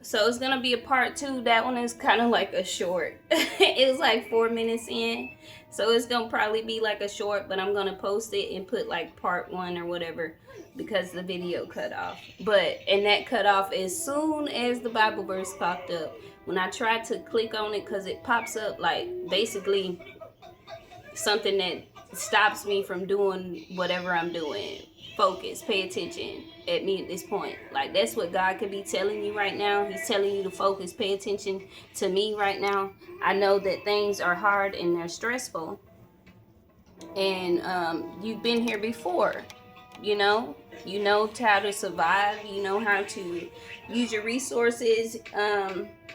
So it's gonna be a part 2. That one is kind of like a short. It was like 4 minutes in, so it's gonna probably be like a short, but I'm gonna post it and put like part 1 or whatever, because the video cut off. And that cut off as soon as the Bible verse popped up. When I tried to click on it, because it pops up like basically something that stops me from doing whatever I'm doing. Focus, pay attention at me at this point. Like, that's what God could be telling you right now. He's telling you to focus, pay attention to me right now. I know that things are hard and they're stressful, and you've been here before. You know how to survive. You know how to use your resources.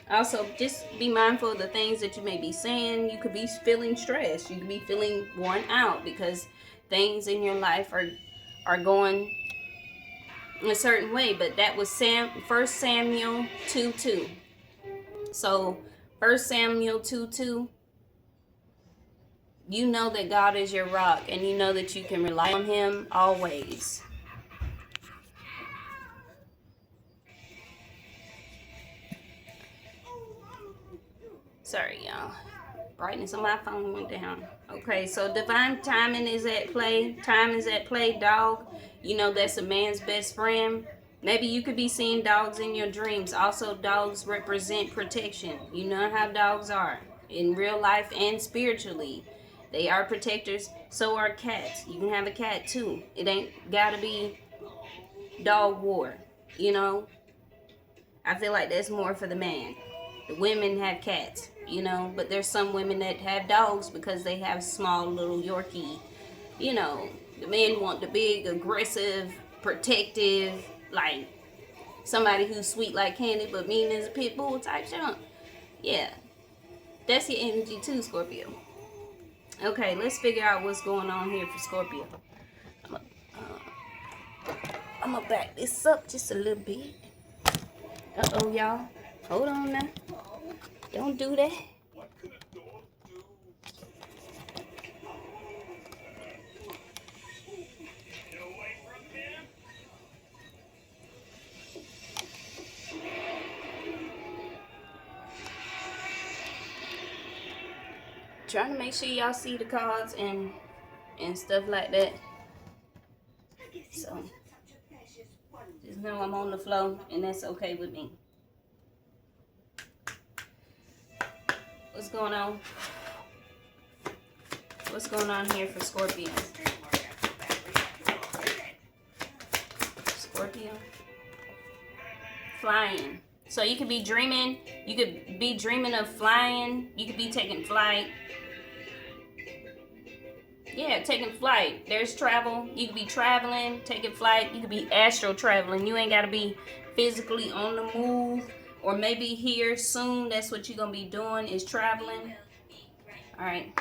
Also, just be mindful of the things that you may be saying. You could be feeling stressed. You could be feeling worn out because things in your life are going a certain way. But that was 1 Samuel 2:2. So 1 Samuel 2:2. You know that God is your rock, and you know that you can rely on him always. Sorry, y'all. Brightness on my phone went down. Okay, so divine timing is at play. Time is at play, dog. You know that's a man's best friend. Maybe you could be seeing dogs in your dreams. Also, dogs represent protection. You know how dogs are in real life and spiritually. They are protectors. So are cats. You can have a cat too. It ain't gotta be dog war. You know, I feel like that's more for the man. The women have cats, you know, but there's some women that have dogs because they have small little Yorkie. You know, the men want the big, aggressive, protective, like somebody who's sweet like candy but mean as a pit bull type junk. Yeah, that's your energy too, Scorpio. Okay, let's figure out what's going on here for Scorpio. I'm gonna back this up just a little bit. Uh-oh, y'all. Hold on now. Don't do that. Trying to make sure y'all see the cards and stuff like that. So just know I'm on the flow, and that's okay with me. What's going on? What's going on here for Scorpio? Scorpio. Flying. So you could be dreaming. You could be dreaming of flying. You could be taking flight. Yeah, taking flight. There's travel. You could be traveling, taking flight. You could be astral traveling. You ain't got to be physically on the move. Or maybe here soon, that's what you're going to be doing, is traveling. All right.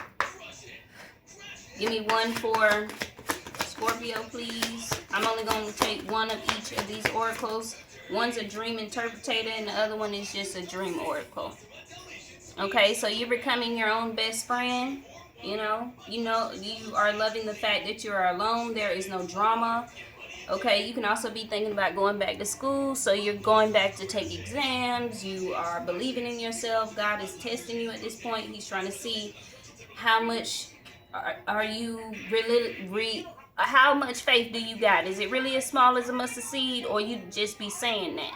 Give me one for Scorpio, please. I'm only going to take one of each of these oracles. One's a dream interpretator, and the other one is just a dream oracle. Okay, so you're becoming your own best friend. You know, you are loving the fact that you are alone. There is no drama. Okay, you can also be thinking about going back to school. So you're going back to take exams. You are believing in yourself. God is testing you at this point. He's trying to see how much are you really, how much faith do you got? Is it really as small as a mustard seed, or you just be saying that?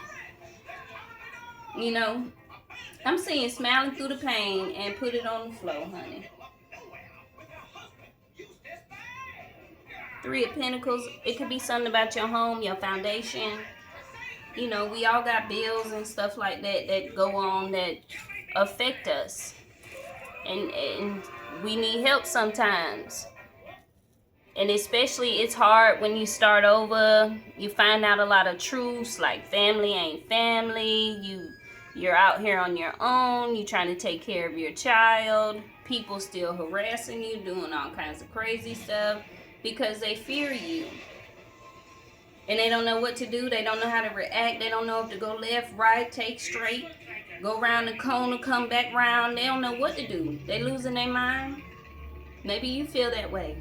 You know, I'm seeing smiling through the pain and put it on the floor, honey. 3 of Pentacles. It could be something about your home, your foundation. You know, we all got bills and stuff like that that go on that affect us. And we need help sometimes. And especially it's hard when you start over. You find out a lot of truths like family ain't family. You're out here on your own. You're trying to take care of your child. People still harassing you, doing all kinds of crazy stuff. Because they fear you. And they don't know what to do. They don't know how to react. They don't know if to go left, right, take straight, go around the corner, come back round. They don't know what to do. They losing their mind. Maybe you feel that way.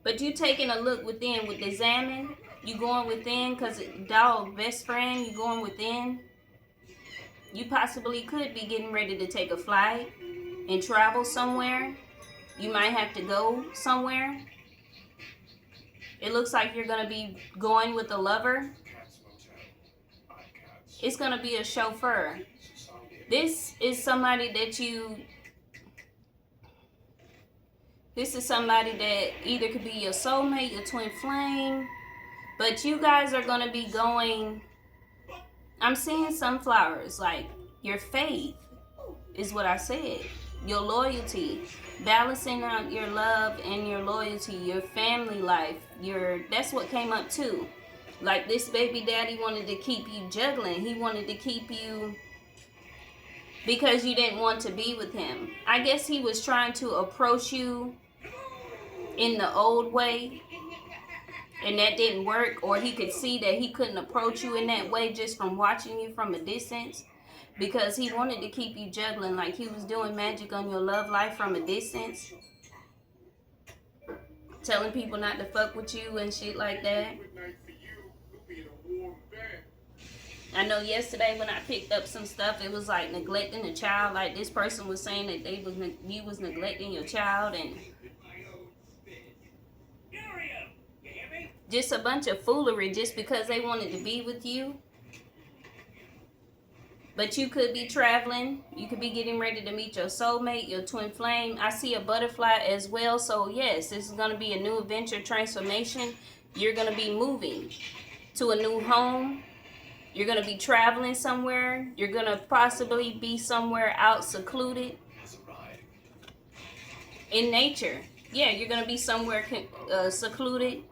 But you taking a look within with the examine. You going within, because dog, best friend, you going within. You possibly could be getting ready to take a flight and travel somewhere. You might have to go somewhere. It looks like you're going to be going with a lover. It's going to be a chauffeur. This is somebody that this is somebody that either could be your soulmate, your twin flame, but you guys are going to be going, I'm seeing sunflowers, like your faith is what I said, your loyalty, balancing out your love and your loyalty, your family life, that's what came up too. Like this baby daddy wanted to keep you juggling. He wanted to keep you because you didn't want to be with him. I guess he was trying to approach you in the old way, and that didn't work, or he could see that he couldn't approach you in that way just from watching you from a distance, because he wanted to keep you juggling, like he was doing magic on your love life from a distance, telling people not to fuck with you and shit like that. I know yesterday when I picked up some stuff, it was like neglecting a child. Like this person was saying that you was neglecting your child, and just a bunch of foolery just because they wanted to be with you. But you could be traveling. You could be getting ready to meet your soulmate, your twin flame. I see a butterfly as well. So yes, this is going to be a new adventure, transformation. You're going to be moving to a new home. You're going to be traveling somewhere. You're going to possibly be somewhere out secluded in nature. Yeah, you're going to be somewhere secluded,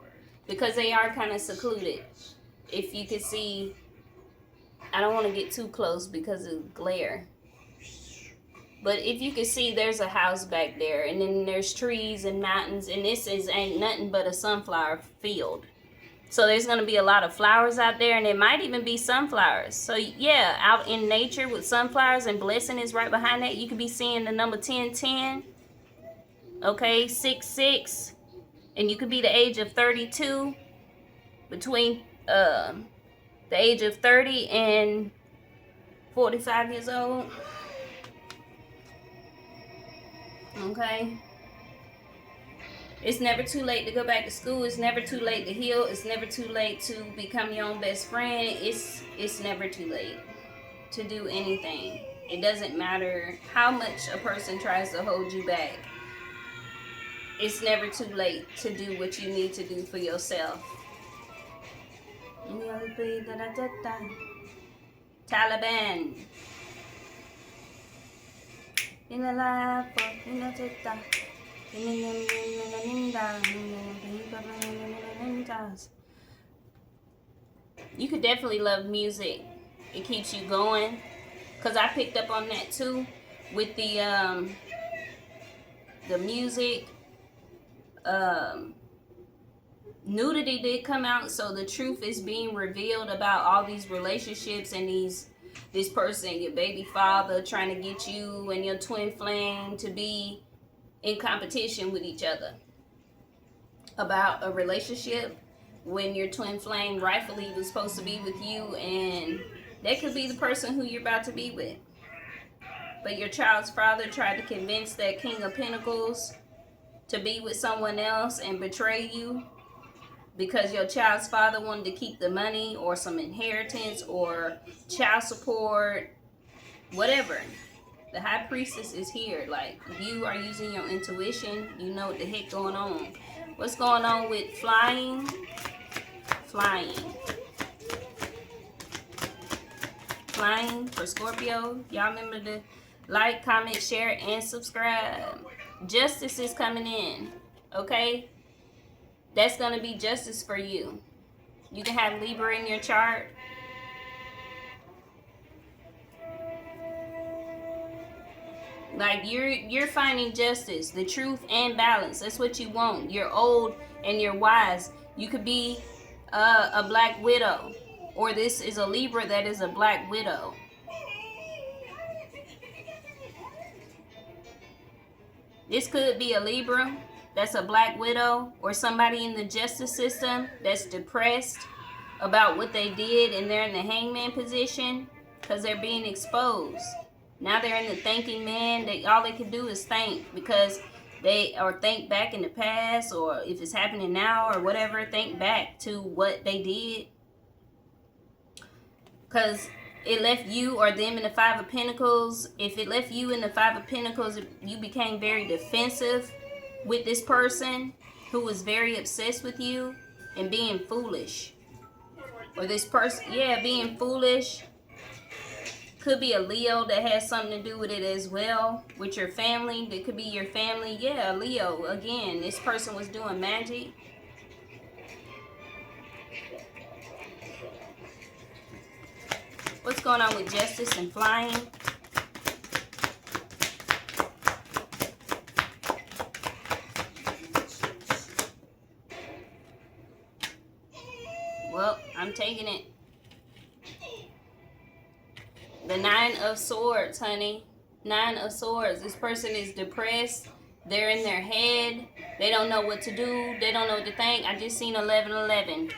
because they are kind of secluded. If you can see, I don't want to get too close because of glare. But if you can see, there's a house back there, and then there's trees and mountains, and this ain't nothing but a sunflower field. So there's going to be a lot of flowers out there, and it might even be sunflowers. So yeah, out in nature with sunflowers, and blessing is right behind that. You could be seeing the number 1010. Okay, 66. And you could be the age of 32. Between the age of 30 and 45 years old. Okay. It's never too late to go back to school. It's never too late to heal. It's never too late to become your own best friend. It's never too late to do anything. It doesn't matter how much a person tries to hold you back. It's never too late to do what you need to do for yourself. Taliban. In a life, in a teta. You could definitely love music. It keeps you going. Cause I picked up on that too with the music. Nudity did come out, so the truth is being revealed about all these relationships and this person, your baby father, trying to get you and your twin flame to be in competition with each other about a relationship when your twin flame rightfully was supposed to be with you, and that could be the person who you're about to be with. But your child's father tried to convince that King of Pentacles to be with someone else and betray you, because your child's father wanted to keep the money or some inheritance or child support, whatever. The High Priestess is here. Like, you are using your intuition. You know what the heck going on. What's going on with flying? Flying. Flying for Scorpio. Y'all remember to like, comment, share, and subscribe. Justice is coming in. Okay? That's going to be justice for you. You can have Libra in your chart. Like, you're finding justice, the truth, and balance. That's what you want. You're old and you're wise. You could be a black widow, or this is a Libra that is a black widow. This could be a Libra that's a black widow, or somebody in the justice system that's depressed about what they did, and they're in the hangman position because they're being exposed. Now they're in the thanking man. All they can do is thank, because think back in the past, or if it's happening now or whatever, think back to what they did, because it left you or them in the Five of Pentacles. If it left you in the Five of Pentacles, you became very defensive with this person who was very obsessed with you and being foolish. Or this person, yeah, being foolish. Could be a Leo that has something to do with it as well, with your family. It could be your family. Yeah, Leo. Again, this person was doing magic. What's going on with justice and flying? Well, I'm taking it. The Nine of Swords, honey. Nine of Swords. This person is depressed. They're in their head. They don't know what to do. They don't know what to think. I just seen 1111.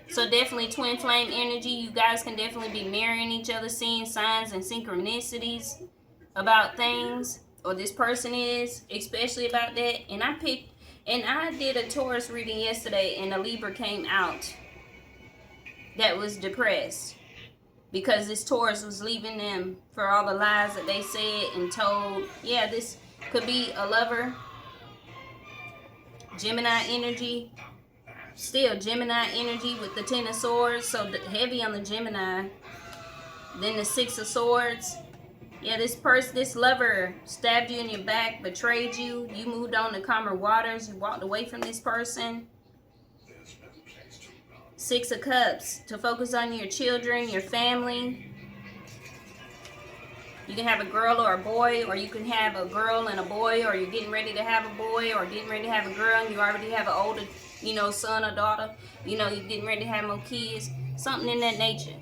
So definitely twin flame energy. You guys can definitely be mirroring each other, seeing signs and synchronicities about things. Or this person is, especially about that. And I did a Taurus reading yesterday, and a Libra came out that was depressed. Because this Taurus was leaving them for all the lies that they said and told. Yeah, this could be a lover. Gemini energy. Still Gemini energy with the Ten of Swords. So heavy on the Gemini. Then the Six of Swords. Yeah, this lover stabbed you in your back, betrayed you. You moved on to calmer waters. You walked away from this person. Six of Cups, to focus on your children, your family. You can have a girl or a boy, or you can have a girl and a boy, or you're getting ready to have a boy, or getting ready to have a girl, and you already have an older, son or daughter. You're getting ready to have more kids. Something in that nature.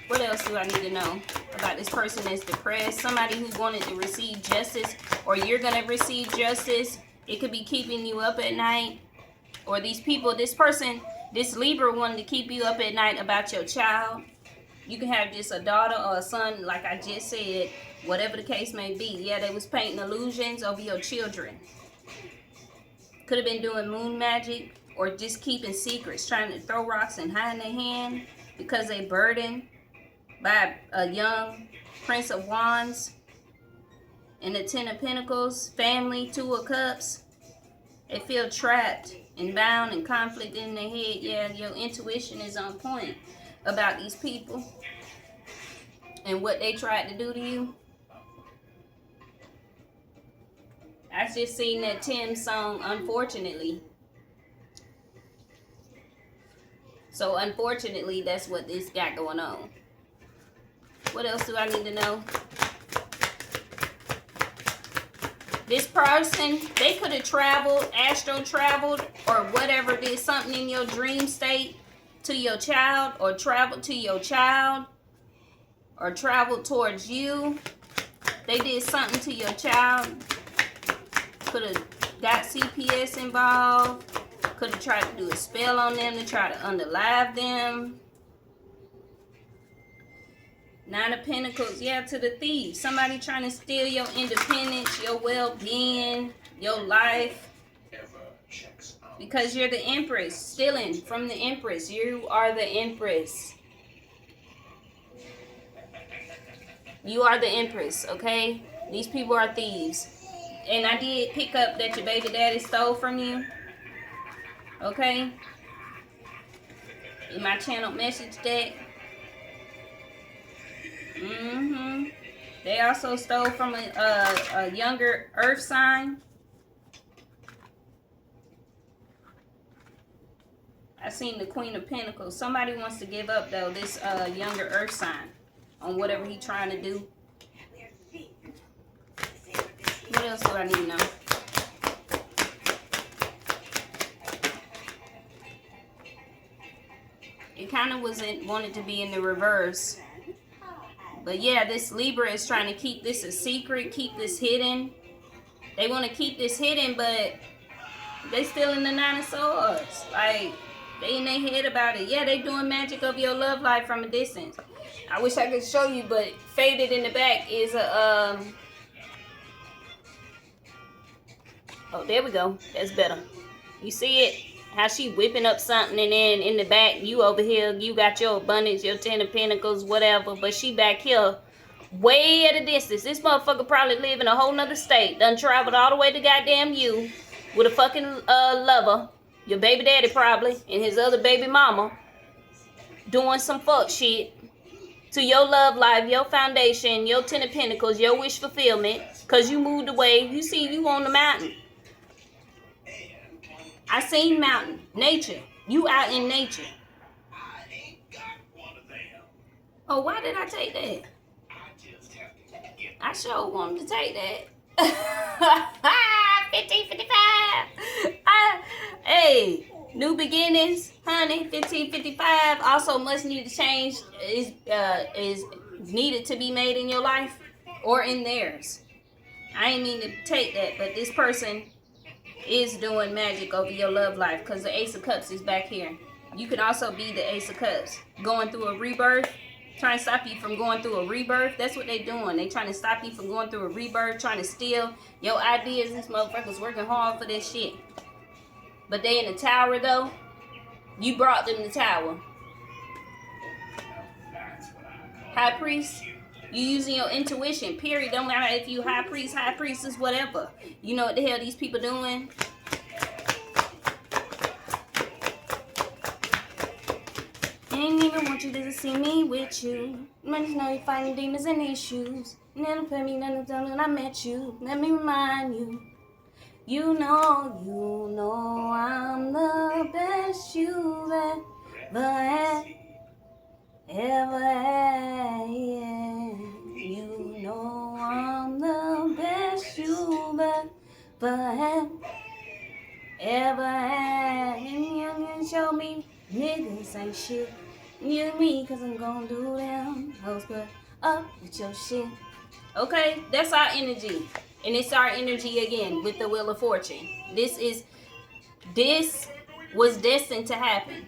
What else do I need to know about this person that's depressed? Somebody who wanted to receive justice, or you're going to receive justice. It could be keeping you up at night. Or these people, this Libra wanted to keep you up at night about your child. You can have just a daughter or a son, like I just said, whatever the case may be. Yeah, they was painting illusions over your children. Could have been doing moon magic, or just keeping secrets, trying to throw rocks and hide in their hand because they burdened by a young Prince of Wands. And the Ten of Pentacles, family, Two of Cups. They feel trapped and bound and conflict in their head. Yeah, your intuition is on point about these people and what they tried to do to you. I just seen that Tim song, Unfortunately. So unfortunately, that's what this got going on. What else do I need to know? This person, they could have traveled, astro traveled, or whatever, did something in your dream state to your child, or traveled to your child, or traveled towards you. They did something to your child. Could have got CPS involved. Could have tried to do a spell on them to try to unalive them. Nine of Pentacles, yeah, to the Thief. Somebody trying to steal your independence, your well-being, your life. Because you're the Empress, stealing from the Empress. You are the Empress. You are the Empress, okay? These people are thieves. And I did pick up that your baby daddy stole from you. Okay? In my channel message deck. They also stole from a younger earth sign. I seen the Queen of Pentacles. Somebody wants to give up, though, this younger earth sign on whatever he's trying to do. What else do I need to know? It kind of wanted to be in the reverse. But yeah, this Libra is trying to keep this a secret, keep this hidden. They want to keep this hidden, but they still in the 9 of Swords. Like, they in their head about it. Yeah, they doing magic of your love life from a distance. I wish I could show you, but faded in the back is a, oh, there we go. That's better. You see it? How she whipping up something, and then in the back, you over here, you got your abundance, your 10 of pentacles, whatever, but she back here way at a distance. This motherfucker probably live in a whole nother state. Done traveled all the way to goddamn you with a fucking lover. Your baby daddy probably, and his other baby mama. Doing some fuck shit to your love life, your foundation, your 10 of pentacles, your wish fulfillment. Because you moved away. You see, you on the mountain. I seen mountain. Nature. You out in nature. Oh, why did I take that? I sure wanted to take that. 1555. Hey, new beginnings, honey. 1555. Also, much needed change is needed to be made in your life or in theirs. I ain't mean to take that, but this person is doing magic over your love life because the Ace of Cups is back here. You can also be the Ace of Cups, going through a rebirth, trying to stop you from going through a rebirth. That's what they doing. They trying to stop you from going through a rebirth, trying to steal your ideas. These motherfuckers working hard for this shit. But they in the tower though. You brought them the tower. High priest, you using your intuition, period. Don't matter if you high priestess, whatever. You know what the hell these people doing? I ain't even want you to see me with you. I just know you're fighting demons and issues. Never put me none of them when I met you. Let me remind you. You know I'm the best you've ever had. Ever had, yeah. You know I'm the best you've ever had. Ever had. And you can show me niggas ain't shit. You and me, cause I'm gonna do them. Hoes put up with your shit. Okay, that's our energy. And it's our energy again with the Wheel of Fortune. This was destined to happen.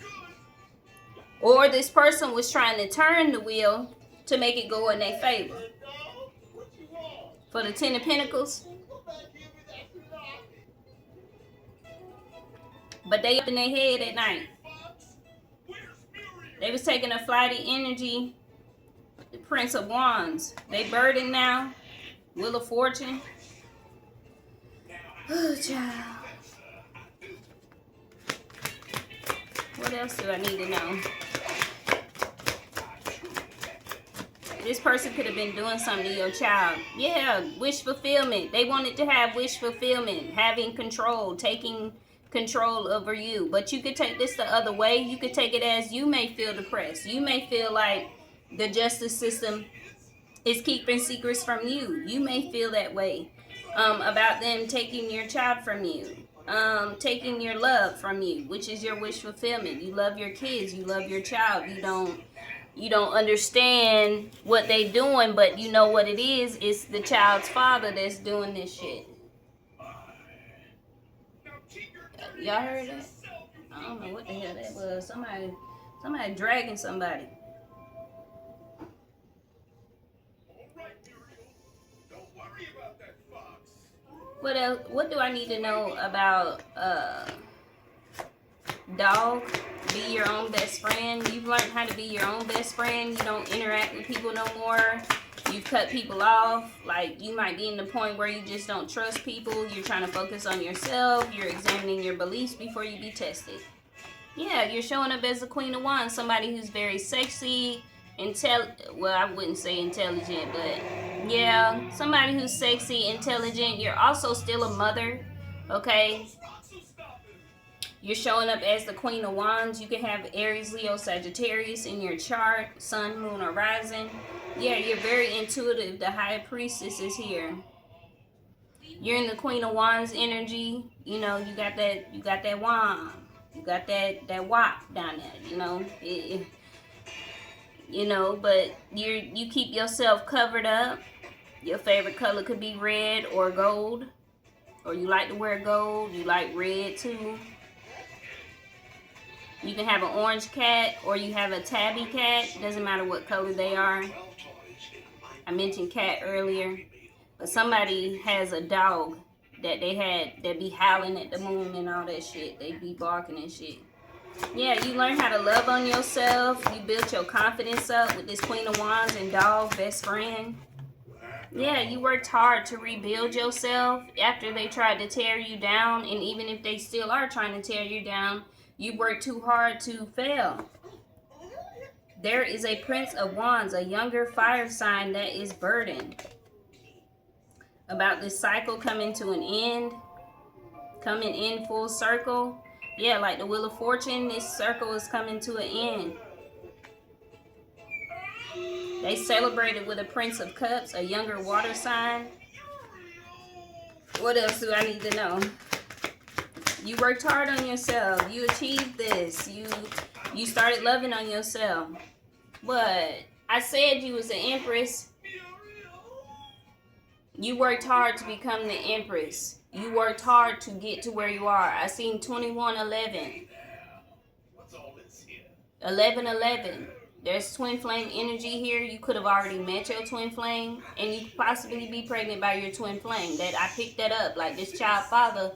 Or this person was trying to turn the wheel to make it go in their favor. For the 10 of Pentacles. But they up in their head at night. They was taking a flighty energy. The Prince of Wands. They burdened now. Wheel of Fortune. Oh, child. What else do I need to know? This person could have been doing something to your child. Yeah, wish fulfillment. They wanted to have wish fulfillment. Having control. Taking control over you. But you could take this the other way. You could take it as you may feel depressed. You may feel like the justice system is keeping secrets from you. You may feel that way about them taking your child from you. Taking your love from you, which is your wish fulfillment. You love your kids. You love your child. You don't understand what they doing, but you know what it is. It's the child's father that's doing this shit. Y'all heard that? I don't know what the hell that was. Somebody dragging somebody. What else? What do I need to know about dog? Be your own best friend. You've learned how to be your own best friend. You don't interact with people no more. You've cut people off. Like, you might be in the point where you just don't trust people. You're trying to focus on yourself. You're examining your beliefs before you be tested. Yeah, you're showing up as the Queen of Wands. Somebody who's very sexy, well, I wouldn't say intelligent, but yeah, somebody who's sexy, intelligent. You're also still a mother, okay? You're showing up as the Queen of Wands. You can have Aries, Leo, Sagittarius in your chart, Sun, Moon, or Rising. Yeah, you're very intuitive. The High Priestess is here. You're in the Queen of Wands energy. You know, you got that wand. You got that wop down there. You know, you know, but you keep yourself covered up. Your favorite color could be red or gold. or you like to wear gold, you like red too. You can have an orange cat, or you have a tabby cat. Doesn't matter what color they are. I mentioned cat earlier. But somebody has a dog that they had that be howling at the moon and all that shit. They be barking and shit. Yeah, you learn how to love on yourself. You built your confidence up with this Queen of Wands and dog, best friend. Yeah, you worked hard to rebuild yourself after they tried to tear you down. And even if they still are trying to tear you down, you worked too hard to fail. There is a Prince of Wands, a younger fire sign that is burdened about this cycle coming to an end, coming in full circle. Yeah, like the Wheel of Fortune, this circle is coming to an end. They celebrated with a Prince of Cups, a younger water sign. What else do I need to know? You worked hard on yourself. You achieved this. You started loving on yourself. But I said you was an Empress. You worked hard to become the Empress. You worked hard to get to where you are. I seen 2111. 1111. There's twin flame energy here. You could have already met your twin flame, and you could possibly be pregnant by your twin flame. That I picked that up. Like this child father,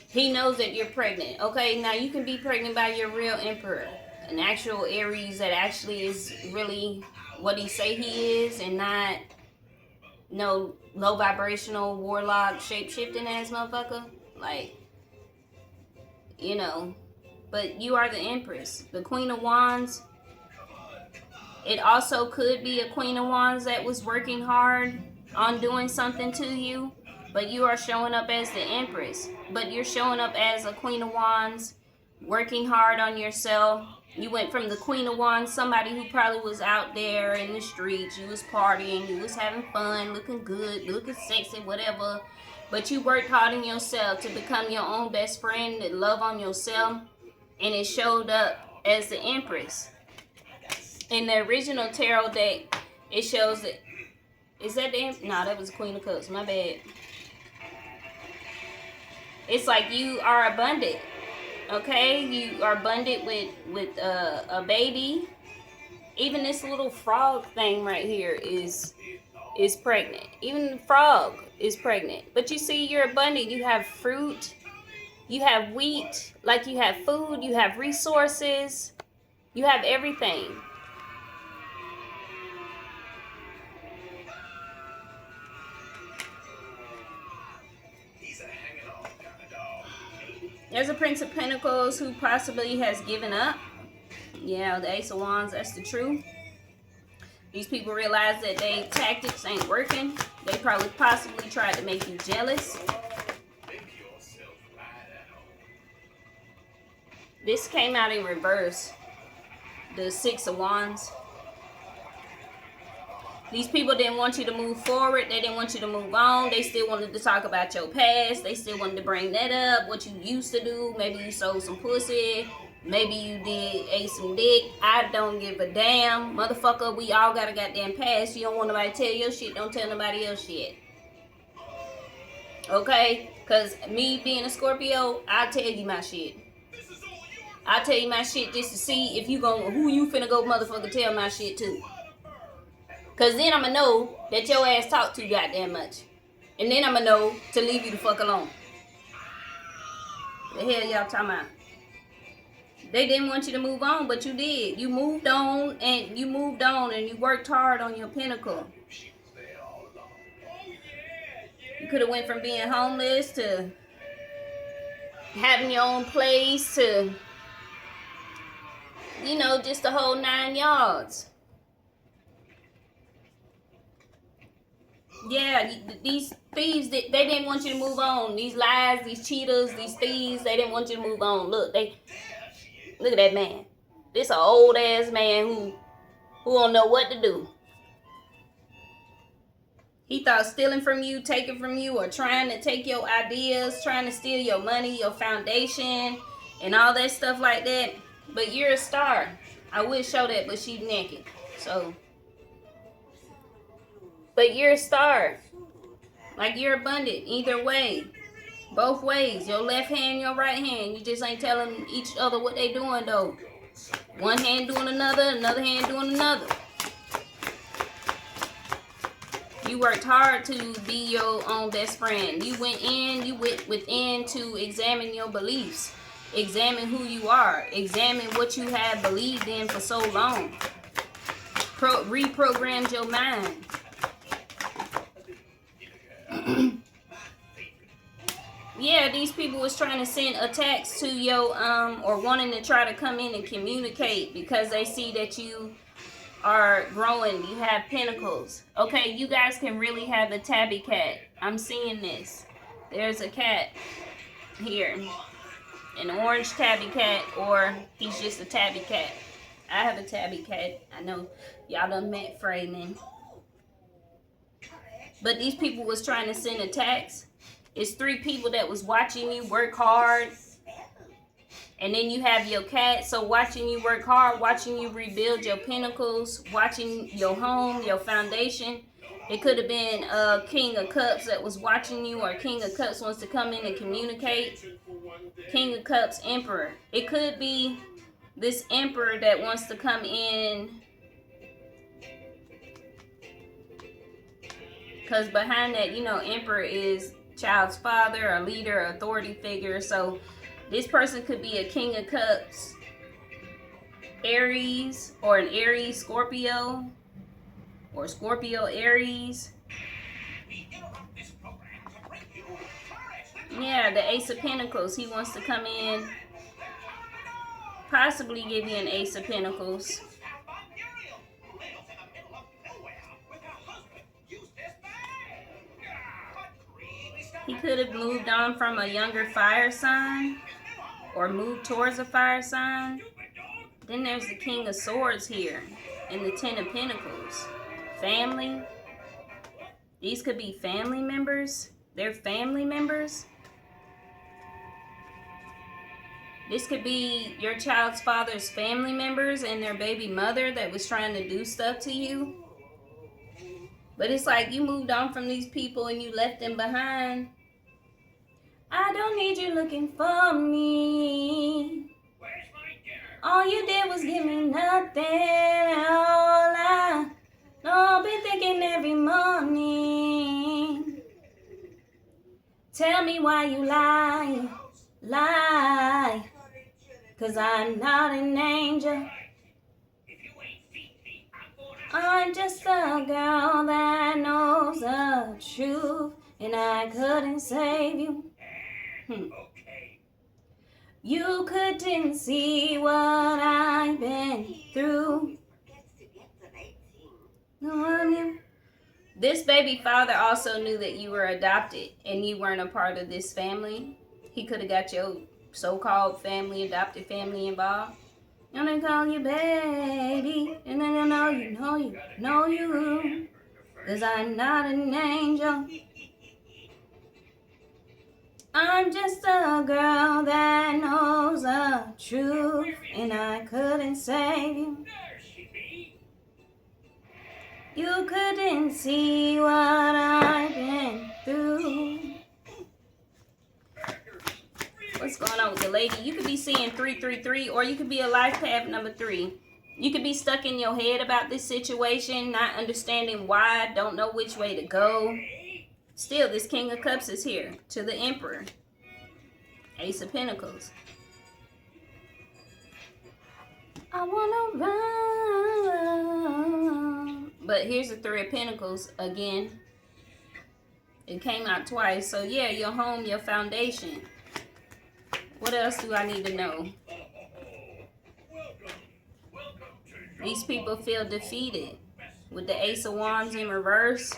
he knows that you're pregnant. Okay, now you can be pregnant by your real emperor, an actual Aries that actually is really what he say he is, and not no low vibrational warlock shape-shifting ass motherfucker. Like, you know. But you are the Empress, the Queen of Wands. It also could be a Queen of Wands that was working hard on doing something to you, but you are showing up as the Empress. But you're showing up as a Queen of Wands, working hard on yourself. You went from the Queen of Wands, somebody who probably was out there in the streets, you was partying, you was having fun, looking good, looking sexy, whatever. But you worked hard on yourself to become your own best friend, to love on yourself, and it showed up as the Empress. In the original tarot deck, it shows that, is that the Empress? No, that was Queen of Cups, my bad. It's like you are abundant. Okay, you are abundant with a baby. Even this little frog thing right here is pregnant. Even the frog is pregnant. But you see, you're abundant. You have fruit. You have wheat. Like you have food. You have resources. You have everything. There's a Prince of Pentacles who possibly has given up. Yeah, the Ace of Wands, that's the truth. These people realize that their tactics ain't working. They probably possibly tried to make you jealous. This came out in reverse. The Six of Wands. These people didn't want you to move forward. They didn't want you to move on. They still wanted to talk about your past. They still wanted to bring that up, what you used to do. Maybe you sold some pussy. Maybe you ate some dick. I don't give a damn. Motherfucker, we all got a goddamn past. You don't want nobody to tell your shit. Don't tell nobody else shit. Okay? Because me being a Scorpio, I'll tell you my shit. I'll tell you my shit just to see if you who you finna go motherfucker tell my shit to. Because then I'm going to know that your ass talk too goddamn much. And then I'm going to know to leave you the fuck alone. The hell y'all talking about? They didn't want you to move on, but you did. You moved on and you worked hard on your pinnacle. You could have went from being homeless to having your own place to, you know, just the whole 9 yards. Yeah, these thieves, they didn't want you to move on. These lies, these cheaters, these thieves, they didn't want you to move on. Look at that man. This an old ass man who don't know what to do. He thought stealing from you, taking from you, or trying to take your ideas, trying to steal your money, your foundation, and all that stuff like that. But you're a star. I would show that, but she's naked. So... But you're a star. Like you're abundant either way. Both ways. Your left hand, your right hand. You just ain't telling each other what they doing though. One hand doing another, another hand doing another. You worked hard to be your own best friend. You went within to examine your beliefs. Examine who you are. Examine what you have believed in for so long. Reprogrammed your mind. Yeah, these people was trying to send attacks to your, or wanting to try to come in and communicate because they see that you are growing. You have pentacles. Okay, you guys can really have the tabby cat. I'm seeing this. There's a cat here. An orange tabby cat, or he's just a tabby cat. I have a tabby cat. I know y'all done met Freeman. But these people was trying to send attacks. It's 3 people that was watching you work hard. And then you have your cat. So watching you work hard, watching you rebuild your pinnacles, watching your home, your foundation. It could have been a King of Cups that was watching you, or King of Cups wants to come in and communicate. King of Cups, Emperor. It could be this Emperor that wants to come in. Because behind that, you know, Emperor is child's father, a leader, authority figure. So this person could be a King of Cups, Aries, or an Aries Scorpio, or Scorpio Aries. Yeah, the Ace of Pentacles. He wants to come in, possibly give you an Ace of Pentacles. He could have moved on from a younger fire sign, or moved towards a fire sign. Then there's the King of Swords here, and the 10 of Pentacles. Family. These could be family members. They're family members. This could be your child's father's family members and their baby mother that was trying to do stuff to you. But it's like you moved on from these people and you left them behind. I don't need you looking for me. All you did was give me nothing. All I've been thinking every morning. Tell me why you lie. 'Cause I'm not an angel. I'm just a girl that knows the truth, and I couldn't save you. You couldn't see what I've been through. This baby father also knew that you were adopted and you weren't a part of this family. He could have got your so-called family, adopted family involved. And they call you baby, and then you know you, 'cause I'm not an angel. I'm just a girl that knows the truth, and I couldn't save you. You couldn't see what I've been through. What's going on with the lady? You could be seeing 333, or you could be a life path number 3. You could be stuck in your head about this situation, not understanding why, don't know which way to go. Still, this King of Cups is here to the Emperor. Ace of Pentacles. I wanna run. But here's the 3 of Pentacles again. It came out twice. So yeah, your home, your foundation. What else do I need to know? These people feel defeated with the Ace of Wands in reverse.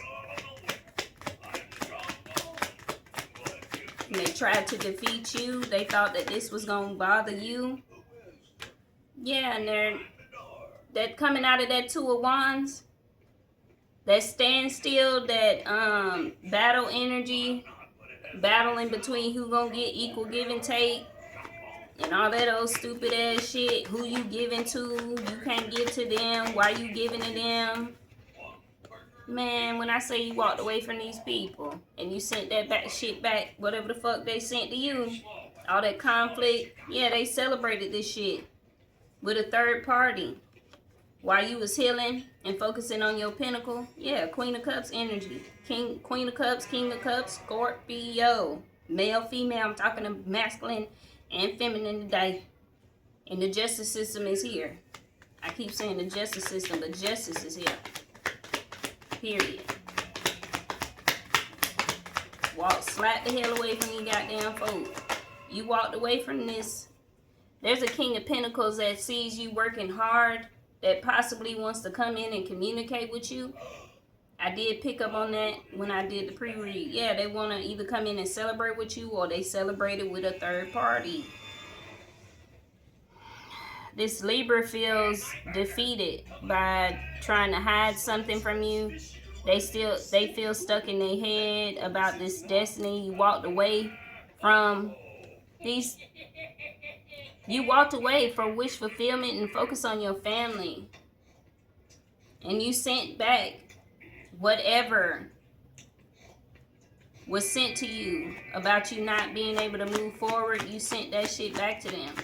And they tried to defeat you. They thought that this was going to bother you. Yeah, and they're coming out of that 2 of Wands. That standstill, that battle energy, battling between who gonna get equal give and take, and all that old stupid ass shit. Who you giving to? You can't give to them. Why you giving to them? Man, when I say you walked away from these people and you sent that shit back, whatever the fuck they sent to you, all that conflict, yeah, they celebrated this shit with a third party. While you was healing and focusing on your pinnacle, yeah, Queen of Cups energy. Queen of Cups, King of Cups, Scorpio. Male, female, I'm talking to masculine and feminine today. And the justice system is here. I keep saying the justice system, but justice is here. Period. Slap the hell away from your goddamn folk. You walked away from this. There's a King of Pentacles that sees you working hard, that possibly wants to come in and communicate with you. I did pick up on that when I did the pre-read. Yeah, they want to either come in and celebrate with you, or they celebrate it with a third party. This Libra feels defeated by trying to hide something from you. They feel stuck in their head about this destiny. You walked away from these. You walked away for wish fulfillment and focus on your family. And you sent back whatever was sent to you about you not being able to move forward. You sent that shit back to them.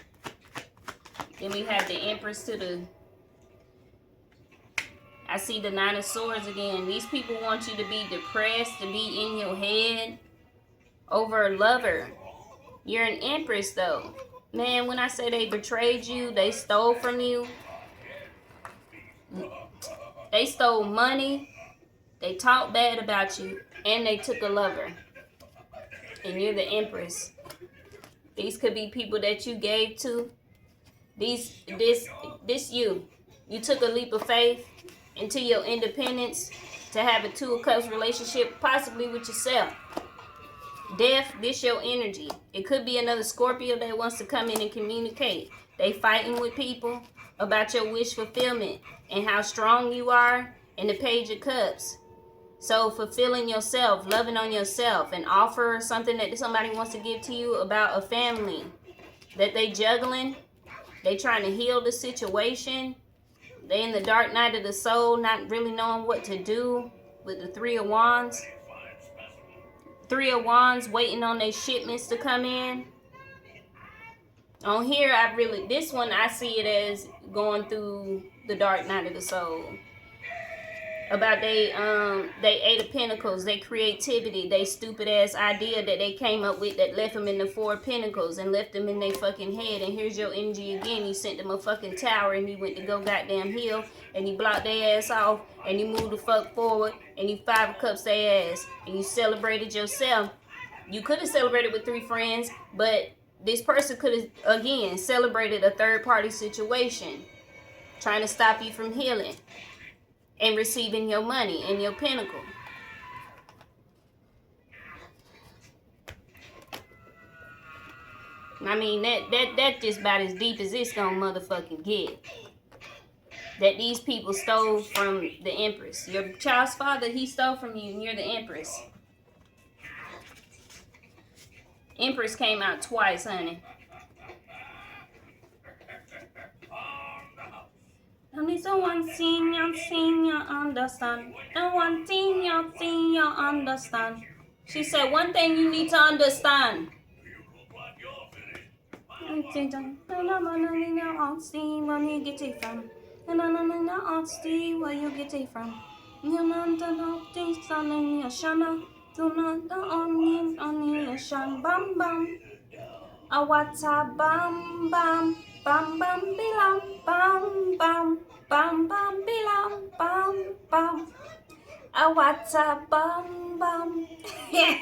Then we have the Empress to the... I see the Nine of Swords again. These people want you to be depressed, to be in your head over a lover. You're an Empress though. Man, when I say they betrayed you, they stole from you. They stole money. They talked bad about you. And they took a lover. And you're the Empress. These could be people that you gave to. This you. You took a leap of faith into your independence to have a Two of Cups relationship, possibly with yourself. Death, this your energy. It could be another Scorpio that wants to come in and communicate. They fighting with people about your wish fulfillment and how strong you are in the Page of Cups. So fulfilling yourself, loving on yourself, and offer something that somebody wants to give to you about a family that they juggling. They trying to heal the situation. They in the dark night of the soul, not really knowing what to do with the Three of Wands. Three of Wands waiting on their shipments to come in. On here, this one I see it as going through the dark night of the soul. About they Eight of Pentacles, their creativity, they stupid ass idea that they came up with that left them in the Four of Pentacles and left them in their fucking head. And here's your energy again. You sent them a fucking tower and you went to go goddamn heal and you blocked their ass off and you moved the fuck forward and you Five of Cups their ass and you celebrated yourself. You could have celebrated with 3 friends, but this person could have again celebrated a third party situation, trying to stop you from healing and receiving your money and your pinnacle. I mean, that just about as deep as it's gonna motherfucking get. That these people stole from the Empress. Your child's father, he stole from you and you're the Empress. Empress came out twice, honey. Only so one thing you understand. And one thing you understand. She said, one thing you need to understand. Where you get it from? And I know where you get it from. You know the things on your shana. Do not the onion on your shan. Bam bam. A wata bam bam. Bam bam bilam. Bam bam. Bam bam bilam. Bam bam. A wata bam bam. Yeah.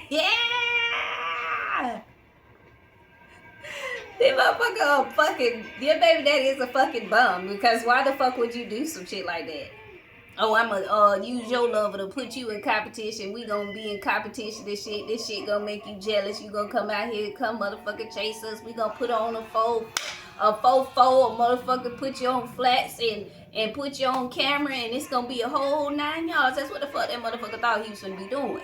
That motherfucker fucking, your baby daddy is a fucking bum, because why the fuck would you do some shit like that? Oh, I'ma use your lover to put you in competition. We gonna be in competition. This shit gonna make you jealous. You gonna come out here, come motherfucker chase us. We gonna put on a faux motherfucker put you on flats and put you on camera, and it's gonna be a whole 9 yards. That's what the fuck that motherfucker thought he was gonna be doing.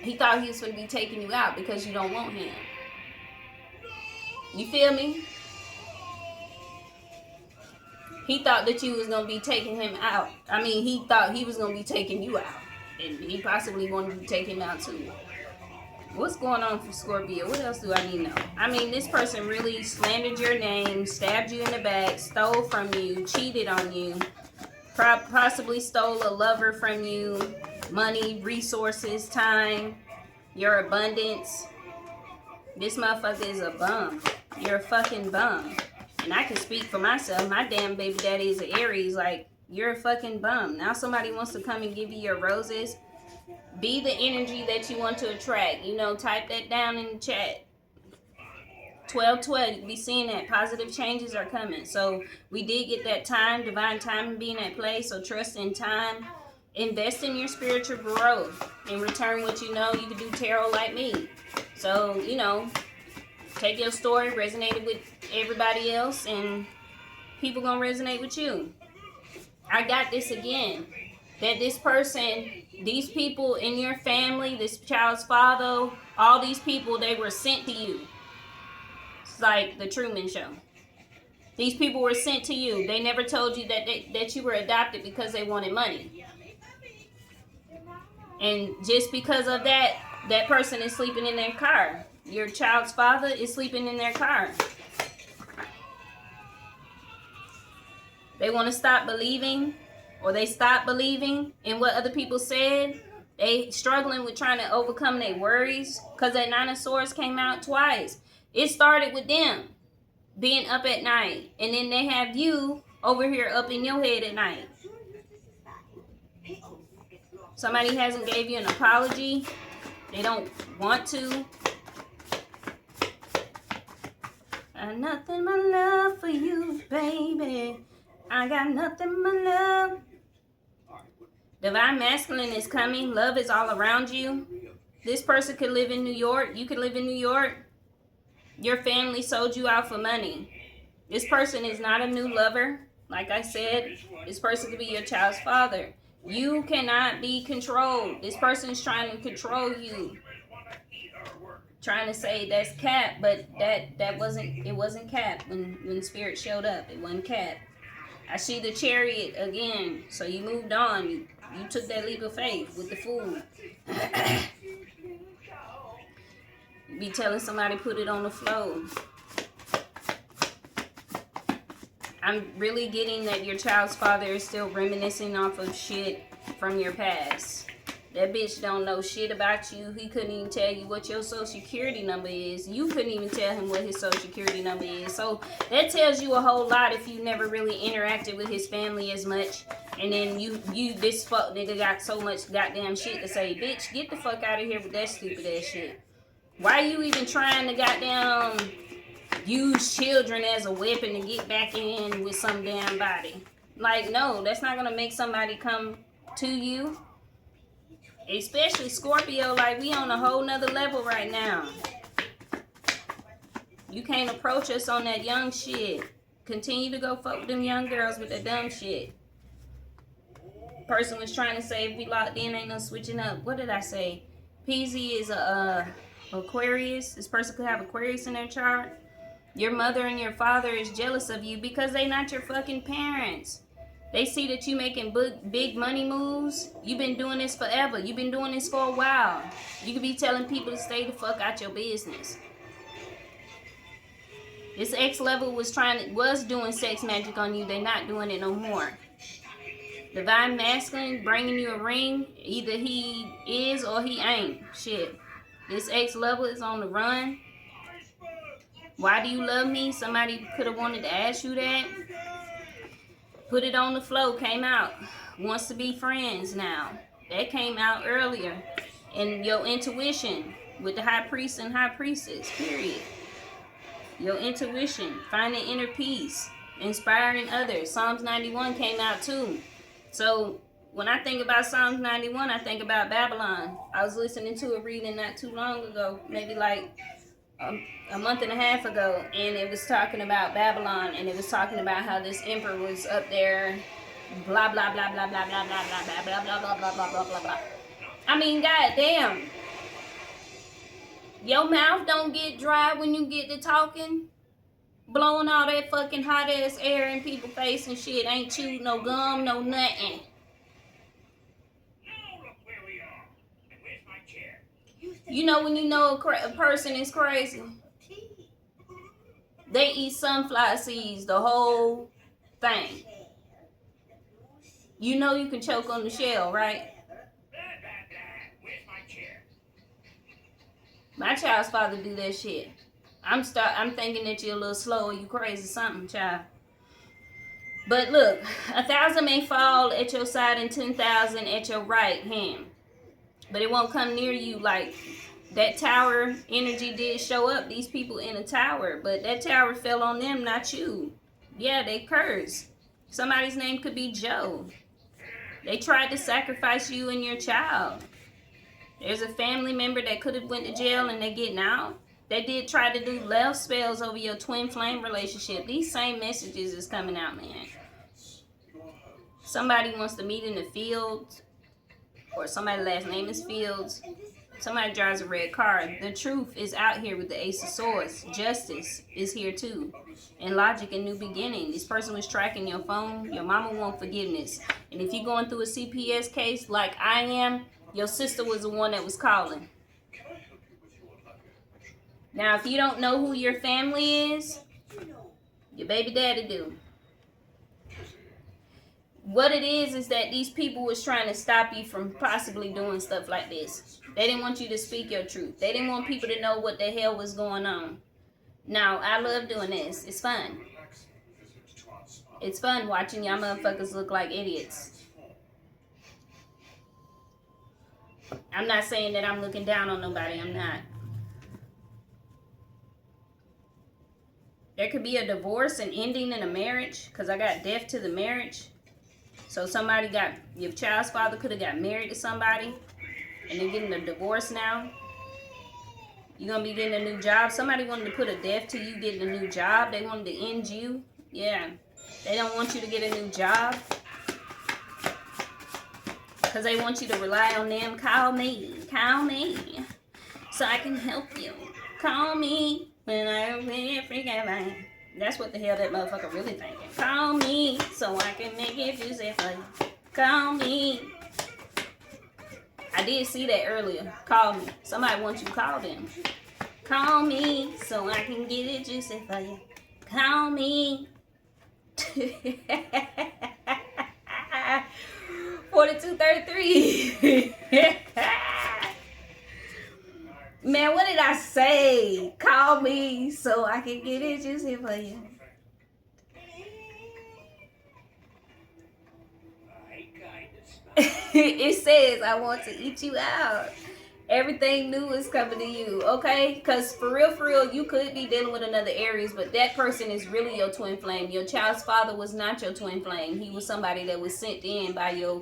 He thought he was gonna be taking you out because you don't want him. You feel me? He thought that you was going to be taking him out. I mean, he thought he was going to be taking you out. And he possibly wanted to take him out too. What's going on for Scorpio? What else do I need to know? I mean, this person really slandered your name, stabbed you in the back, stole from you, cheated on you, possibly stole a lover from you, money, resources, time, your abundance. This motherfucker is a bum. You're a fucking bum. And I can speak for myself. My damn baby daddy is an Aries. Like, you're a fucking bum. Now somebody wants to come and give you your roses. Be the energy that you want to attract. You know, type that down in the chat. 1212, you can be seeing that positive changes are coming. So we did get that time, divine timing being at play. So trust in time. Invest in your spiritual growth. In return, what you know, you can do tarot like me. So, you know, take your story, resonate it with everybody else, and people gonna resonate with you. I got this again. That this person, these people in your family, this child's father, all these people, they were sent to you. It's like the Truman Show. These people were sent to you. They never told you that you were adopted because they wanted money. And just because of that, that person is sleeping in their car. Your child's father is sleeping in their car. They want to stop believing, or they stop believing in what other people said. They struggling with trying to overcome their worries because that Nine of Swords came out twice. It started with them being up at night, and then they have you over here up in your head at night. Somebody hasn't gave you an apology. They don't want to. I got nothing but love for you, baby. I got nothing but love. Divine masculine is coming. Love is all around you. This person could live in New York. You could live in New York. Your family sold you out for money. This person is not a new lover. Like I said, this person could be your child's father. You cannot be controlled. This person is trying to control you. Trying to say that's cap, but it wasn't cap when Spirit showed up. It wasn't cap. I see the Chariot again. So you moved on. You took that leap of faith with the Fool. Be telling somebody put it on the floor. I'm really getting that your child's father is still reminiscing off of shit from your past. That bitch don't know shit about you. He couldn't even tell you what your social security number is. You couldn't even tell him what his social security number is. So that tells you a whole lot if you never really interacted with his family as much. And then you this fuck nigga got so much goddamn shit to say. Bitch, get the fuck out of here with that stupid ass shit. Why you even trying to goddamn use children as a weapon to get back in with some damn body? Like, no, that's not gonna make somebody come to you. Especially Scorpio, like we on a whole nother level right now. You can't approach us on that young shit. Continue to go fuck with them young girls with that dumb shit. Person was trying to say if we locked in, ain't no switching up. What did I say? PZ is a Aquarius. This person could have Aquarius in their chart. Your mother and your father is jealous of you because they not your fucking parents. They see that you making big money moves. You've been doing this forever. You've been doing this for a while. You could be telling people to stay the fuck out your business. This ex-level was doing sex magic on you. They're not doing it no more. Divine masculine bringing you a ring. Either he is or he ain't. Shit. This ex-level is on the run. Why do you love me? Somebody could have wanted to ask you that. Put it on the flow, came out. Wants to be friends now. That came out earlier. And your intuition with the high priest and high priestess, period. Your intuition, finding inner peace, inspiring others. Psalms 91 came out too. So when I think about Psalms 91, I think about Babylon. I was listening to a reading not too long ago, maybe like a month and a half ago, and it was talking about Babylon, and it was talking about how this emperor was up there, blah blah blah blah blah blah blah blah blah blah blah blah blah blah blah blah blah. I mean, goddamn, your mouth don't get dry when you get to talking. blowing all that fucking hot ass air in people's face and shit. Ain't chewed no gum, no nothing. You know when you know a person is crazy? They eat sunflower seeds, the whole thing. You know you can choke on the shell, right? My child's father do that shit. I'm thinking that you're a little slow or you crazy something, child. But look, 1,000 may fall at your side and 10,000 at your right hand. But it won't come near you. Like that tower energy did show up. These people in a tower. But that tower fell on them, not you. Yeah, they cursed. Somebody's name could be Joe. They tried to sacrifice you and your child. There's a family member that could have went to jail and they're getting out. They did try to do love spells over your twin flame relationship. These same messages is coming out, man. Somebody wants to meet in the field, or somebody's last name is Fields. Somebody drives a red car. The truth is out here with the Ace of Swords. Justice is here too. And logic and new beginning. This person was tracking your phone. Your mama want forgiveness. And if you're going through a CPS case like I am, your sister was the one that was calling. Now, if you don't know who your family is, your baby daddy do. What it is that these people was trying to stop you from possibly doing stuff like this. They didn't want you to speak your truth. They didn't want people to know what the hell was going on. Now, I love doing this. It's fun. It's fun watching y'all motherfuckers look like idiots. I'm not saying that I'm looking down on nobody. I'm not. There could be a divorce and ending in a marriage, because I got death to the marriage. So somebody got, your child's father could have got married to somebody and they're getting a divorce now. You're going to be getting a new job. Somebody wanted to put a death to you getting a new job. They wanted to end you. Yeah. They don't want you to get a new job because they want you to rely on them. Call me. Call me so I can help you. Call me when I really freaking out. That's what the hell that motherfucker really thinking. Call me so I can make it juicy for you. Call me. I did see that earlier. Call me. Somebody wants you to call them. Call me so I can get it juicy for you. Call me. 4233. Man, what did I say? Call me so I can get it juicy for you. It says, I want to eat you out. Everything new is coming to you, okay? Because for real, you could be dealing with another Aries, but that person is really your twin flame. Your child's father was not your twin flame. He was somebody that was sent in by your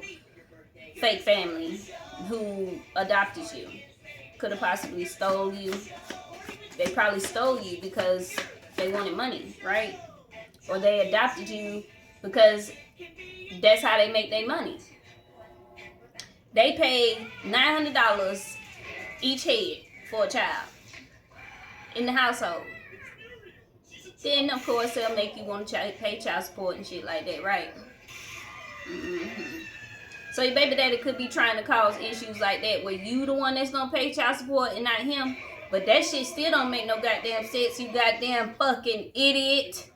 fake family who adopted you. Could have possibly stole you. They probably stole you because they wanted money, right? Or they adopted you because that's how they make their money. They pay $900 each head for a child in the household. Then, of course, they'll make you want to pay child support and shit like that, right? So your baby daddy could be trying to cause issues like that where you the one that's gonna pay child support and not him. But that shit still don't make no goddamn sense, you goddamn fucking idiot.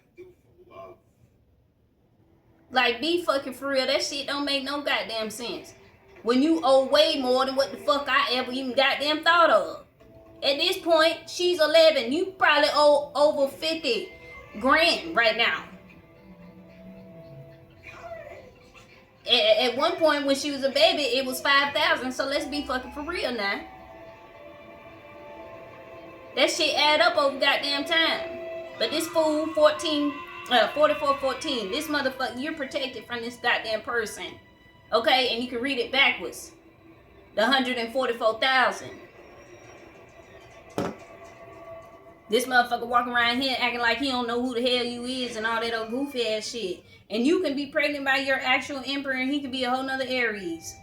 Like, be fucking for real. That shit don't make no goddamn sense. When you owe way more than what the fuck I ever even goddamn thought of. At this point, she's 11. You probably owe over 50 grand right now. At one point when she was a baby, it was 5,000. So let's be fucking for real now. That shit add up over goddamn time. But this fool, 4414, this motherfucker, you're protected from this goddamn person. Okay, and you can read it backwards. The 144,000. This motherfucker walking around here acting like he don't know who the hell you is and all that old goofy ass shit. And you can be pregnant by your actual emperor and he could be a whole nother Aries.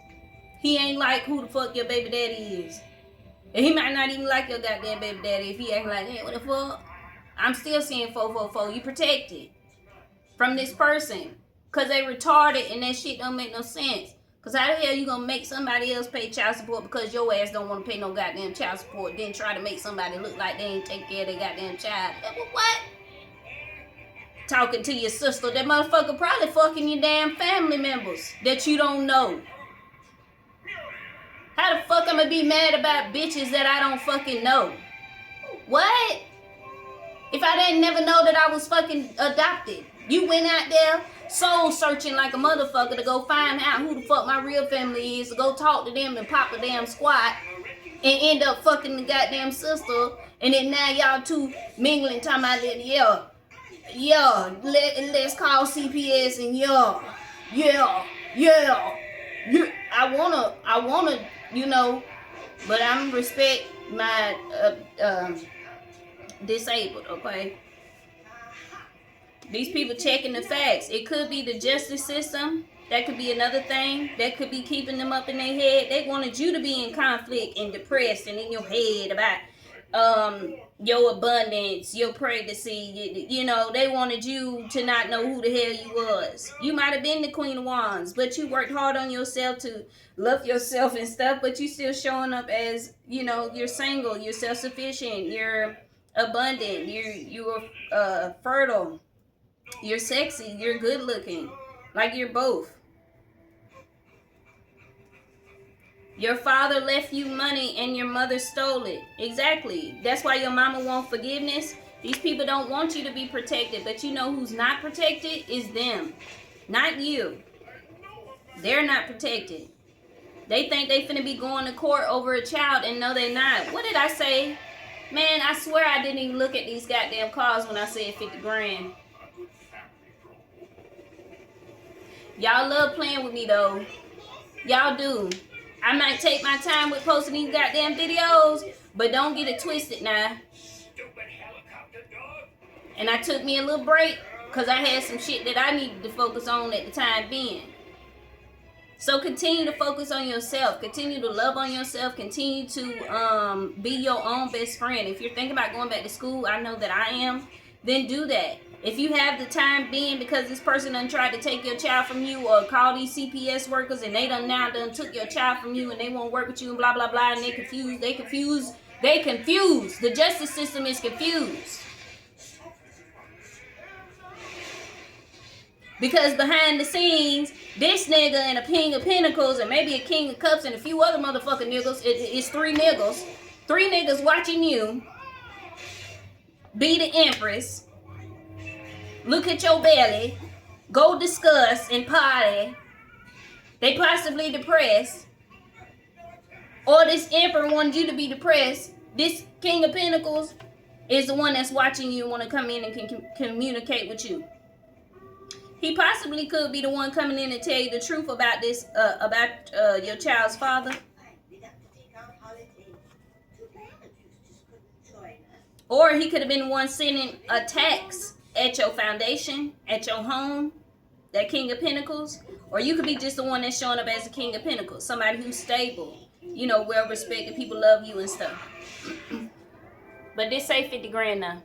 He ain't like who the fuck your baby daddy is. And he might not even like your goddamn baby daddy if he acting like, hey, what the fuck? I'm still seeing 444. You protected from this person. Because they retarded and that shit don't make no sense. Because how the hell you going to make somebody else pay child support because your ass don't want to pay no goddamn child support, then try to make somebody look like they ain't take care of their goddamn child? What? Talking to your sister. That motherfucker probably fucking your damn family members that you don't know. How the fuck I'm going to be mad about bitches that I don't fucking know? What? If I didn't never know that I was fucking adopted. You went out there soul searching like a motherfucker to go find out who the fuck my real family is, to go talk to them and pop a damn squat and end up fucking the goddamn sister. And then now y'all two mingling, talking about that, let's call CPS and I wanna, you know, but I'm respect my disabled, okay? These people checking the facts. It could be the justice system. That could be another thing. That could be keeping them up in their head. They wanted you to be in conflict and depressed and in your head about your abundance, your pregnancy. You know, they wanted you to not know who the hell you was. You might have been the Queen of Wands, but you worked hard on yourself to love yourself and stuff, but you still showing up as, you know, you're single, you're self-sufficient, you're abundant, you're fertile. You're sexy. You're good looking. Like you're both. Your father left you money and your mother stole it. Exactly. That's why your mama wants forgiveness. These people don't want you to be protected. But you know who's not protected is them. Not you. They're not protected. They think they finna be going to court over a child and no they're not. What did I say? Man, I swear I didn't even look at these goddamn cards when I said 50 grand. Y'all love playing with me though. Y'all do. I might take my time with posting these goddamn videos, but don't get it twisted now. And I took me a little break because I had some shit that I needed to focus on at the time being. So continue to focus on yourself. Continue to love on yourself. Continue to be your own best friend. If you're thinking about going back to school, I know that I am, then do that. If you have the time being because this person done tried to take your child from you or call these CPS workers and they done took your child from you and they won't work with you and blah, blah, blah, and they confused. The justice system is confused. Because behind the scenes, this nigga and a king of pentacles and maybe a king of cups and a few other motherfucking niggas, it's three niggas. Three niggas watching you be the empress. Look at your belly. Go discuss and party. They possibly depressed. Or this emperor wanted you to be depressed. This king of pentacles is the one that's watching you and want to come in and can communicate with you. He possibly could be the one coming in and tell you the truth about this, about your child's father. Or he could have been the one sending attacks at your foundation, at your home, that King of Pentacles. Or you could be just the one that's showing up as a King of Pentacles. Somebody who's stable, you know, well respected, people love you and stuff. But this say 50 grand now.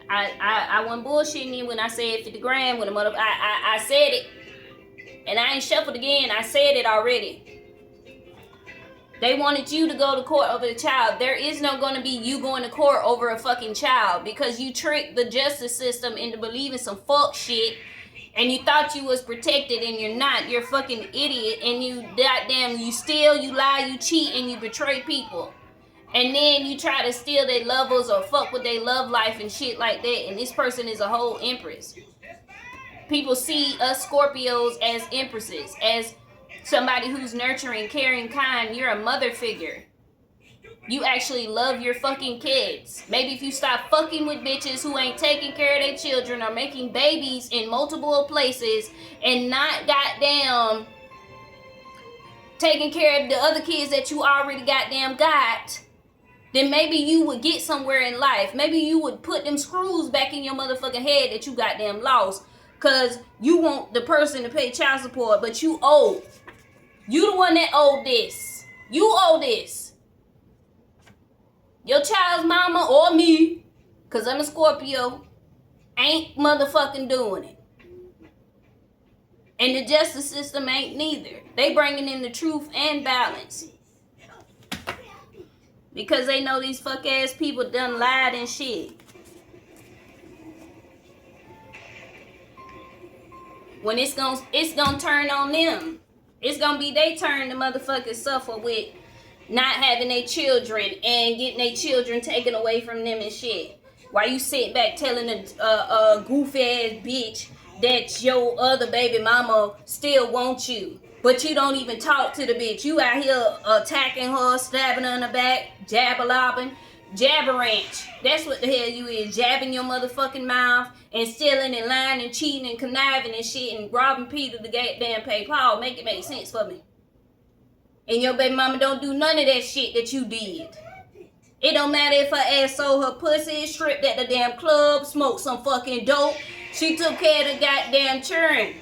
I wasn't bullshitting you when I said 50 grand with a mother. I said it. And I ain't shuffled again. I said it already. They wanted you to go to court over the child. There is no going to be you going to court over a fucking child because you tricked the justice system into believing some fuck shit and you thought you was protected and you're not. You're a fucking idiot and you goddamn, you steal, you lie, you cheat, and you betray people. And then you try to steal their lovers or fuck with their love life and shit like that. And this person is a whole empress. People see us Scorpios as empresses, as somebody who's nurturing, caring, kind. You're a mother figure. You actually love your fucking kids. Maybe if you stop fucking with bitches who ain't taking care of their children or making babies in multiple places and not goddamn taking care of the other kids that you already goddamn got, then maybe you would get somewhere in life. Maybe you would put them screws back in your motherfucking head that you goddamn lost because you want the person to pay child support, but you owe. You the one that owed this. You owe this. Your child's mama or me Because I'm a Scorpio. Ain't motherfucking doing it. And the justice system ain't neither. They bringing in the truth and balance. Because they know these fuck ass people done lied and shit. When it's gonna turn on them. It's gonna be they turn to motherfucking suffer with not having their children and getting their children taken away from them and shit. While you sit back telling a goofy ass bitch that your other baby mama still wants you. But you don't even talk to the bitch. You out here attacking her, stabbing her in the back, jabber-lobbing, jabber-ranch. That's what the hell you is. Jabbing your motherfucking mouth and stealing and lying and cheating and conniving and shit and robbing Peter to goddamn pay Paul. Make it make sense for me. And your baby mama don't do none of that shit that you did. It don't matter if her ass sold her pussy, stripped at the damn club, smoked some fucking dope. She took care of the goddamn children.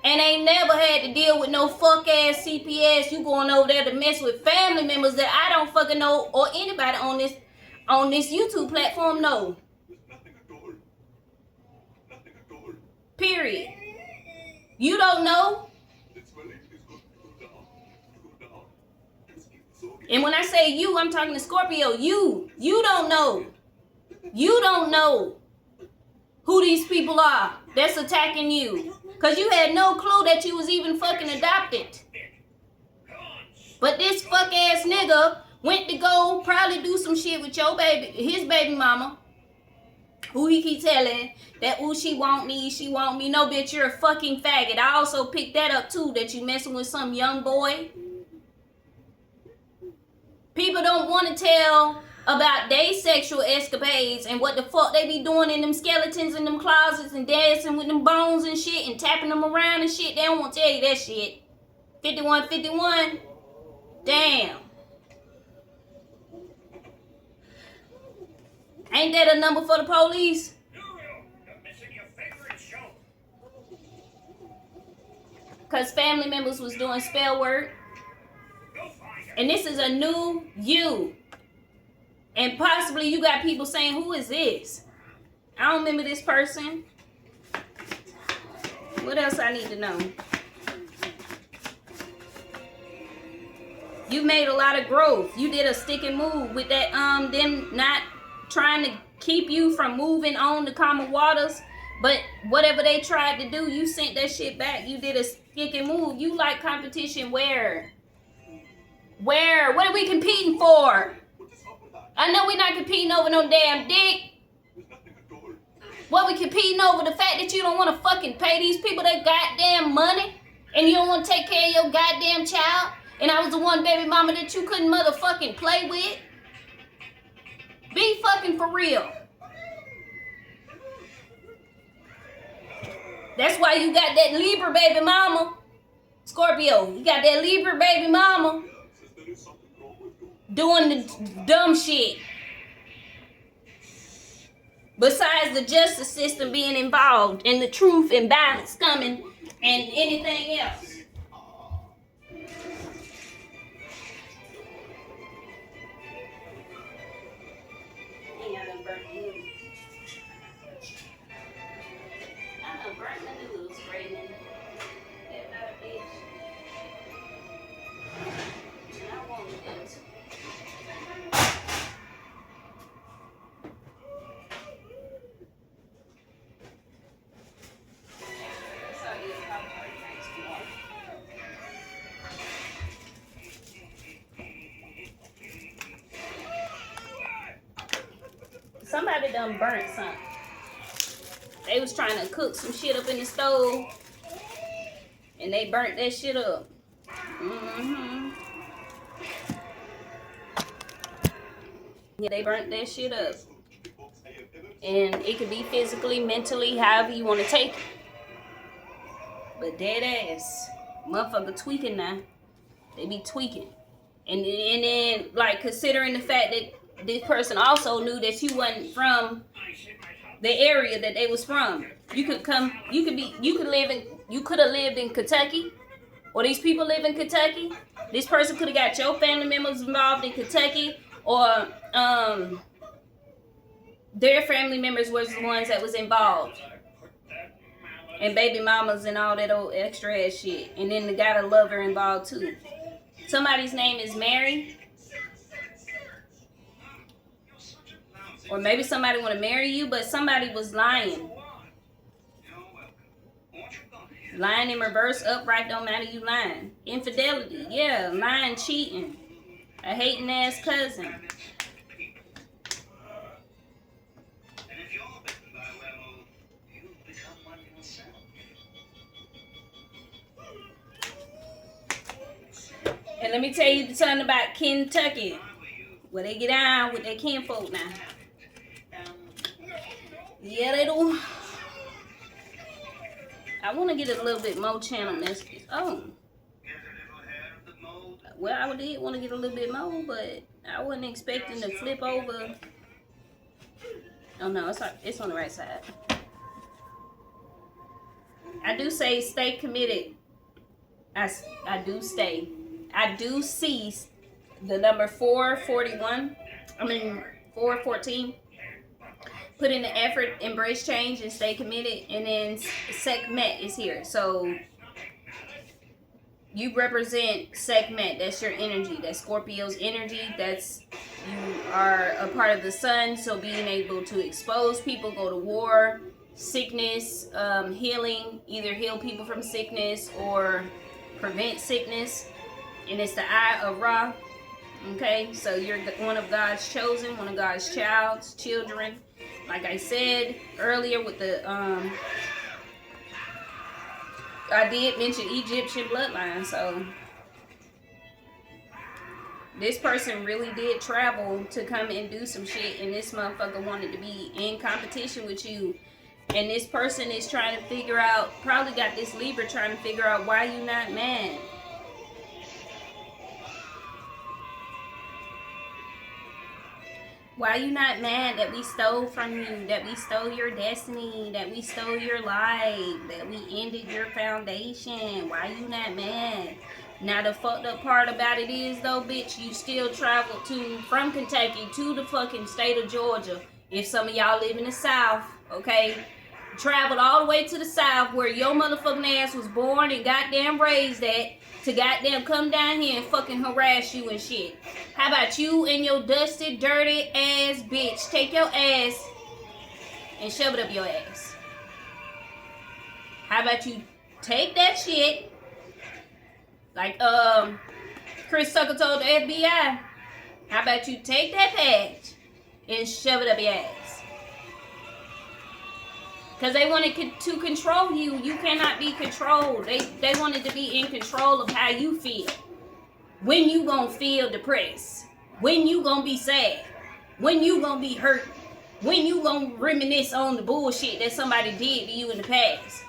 And ain't never had to deal with no fuck ass CPS. You going over there to mess with family members that I don't fucking know or anybody on this YouTube platform know. Period. You don't know. And when I say you, I'm talking to Scorpio. You don't know. You don't know who these people are that's attacking you. Because you had no clue that you was even fucking adopted. But this fuck ass nigga went to go probably do some shit with your baby, his baby mama. Who he keep telling that, ooh, she want me. No, bitch, you're a fucking faggot. I also picked that up too, that you messing with some young boy. People don't want to tell about their sexual escapades and what the fuck they be doing in them skeletons in them closets and dancing with them bones and shit and tapping them around and shit. They don't want to tell you that shit. 5151. Damn. Ain't that a number for the police? Because family members was doing spell work. And this is a new you. And possibly you got people saying, who is this? I don't remember this person. What else I need to know? You made a lot of growth. You did a stick and move with that them not trying to keep you from moving on to calmer waters. But whatever they tried to do, you sent that shit back. You did a stick and move. You like competition where? Where? What are we competing for? I know we're not competing over no damn dick. What we competing over? The fact that you don't want to fucking pay these people their goddamn money and you don't want to take care of your goddamn child, and I was the one baby mama that you couldn't motherfucking play with. Be fucking for real. That's why you got that Libra baby mama. Scorpio, you got that Libra baby mama doing the dumb shit. Besides the justice system being involved and the truth and balance coming and anything else. Somebody done burnt something. They was trying to cook some shit up in the stove, and they burnt that shit up. Yeah, they burnt that shit up. And it could be physically, mentally, however you want to take it. But dead ass, motherfucker tweaking now. They be tweaking. And then, like, considering the fact that this person also knew that you wasn't from the area that they was from. You could have lived in Kentucky, or these people live in Kentucky. This person could have got your family members involved in Kentucky, or Their family members was the ones that was involved. And baby mamas and all that old extra ass shit. And then the got a lover involved too. Somebody's name is Mary. Or maybe somebody want to marry you, but somebody was lying. Lying in reverse, upright, don't matter, you lying. Infidelity, yeah, lying, cheating. A hating ass cousin. And let me tell you something about Kentucky. Where they get down with their kinfolk now. Yeah, they do. I want to get a little bit more channel messages. Oh. Well, I did want to get a little bit more, but I wasn't expecting to flip over. Oh, no, it's on the right side. I do say stay committed. I do stay. I do see the number 441. 414. Put in the effort, embrace change, and stay committed. And then Sekhmet is here. So you represent Sekhmet. That's your energy. That's Scorpio's energy. That's, you are a part of the sun. So being able to expose people, go to war, sickness, healing, either heal people from sickness or prevent sickness. And it's the eye of Ra. Okay, so you're one of God's chosen, one of God's children. Like I said earlier with the, I did mention Egyptian bloodline, so this person really did travel to come and do some shit, and this motherfucker wanted to be in competition with you. And this person is trying to figure out, probably got this Libra trying to figure out why you not mad. Why you not mad that we stole from you, that we stole your destiny, that we stole your life, that we ended your foundation? Why you not mad? Now the fucked up part about it is though, bitch, you still traveled from Kentucky to the fucking state of Georgia. If some of y'all live in the South, okay? Traveled all the way to the South where your motherfucking ass was born and goddamn raised at, to goddamn come down here and fucking harass you and shit. How about you and your dusty, dirty ass bitch take your ass and shove it up your ass? How about you take that shit, like Chris Tucker told the FBI, how about you take that badge and shove it up your ass? Because they wanted to control you. You cannot be controlled. They wanted to be in control of how you feel. When you gonna feel depressed? When you gonna be sad? When you gonna be hurt? When you gonna reminisce on the bullshit that somebody did to you in the past?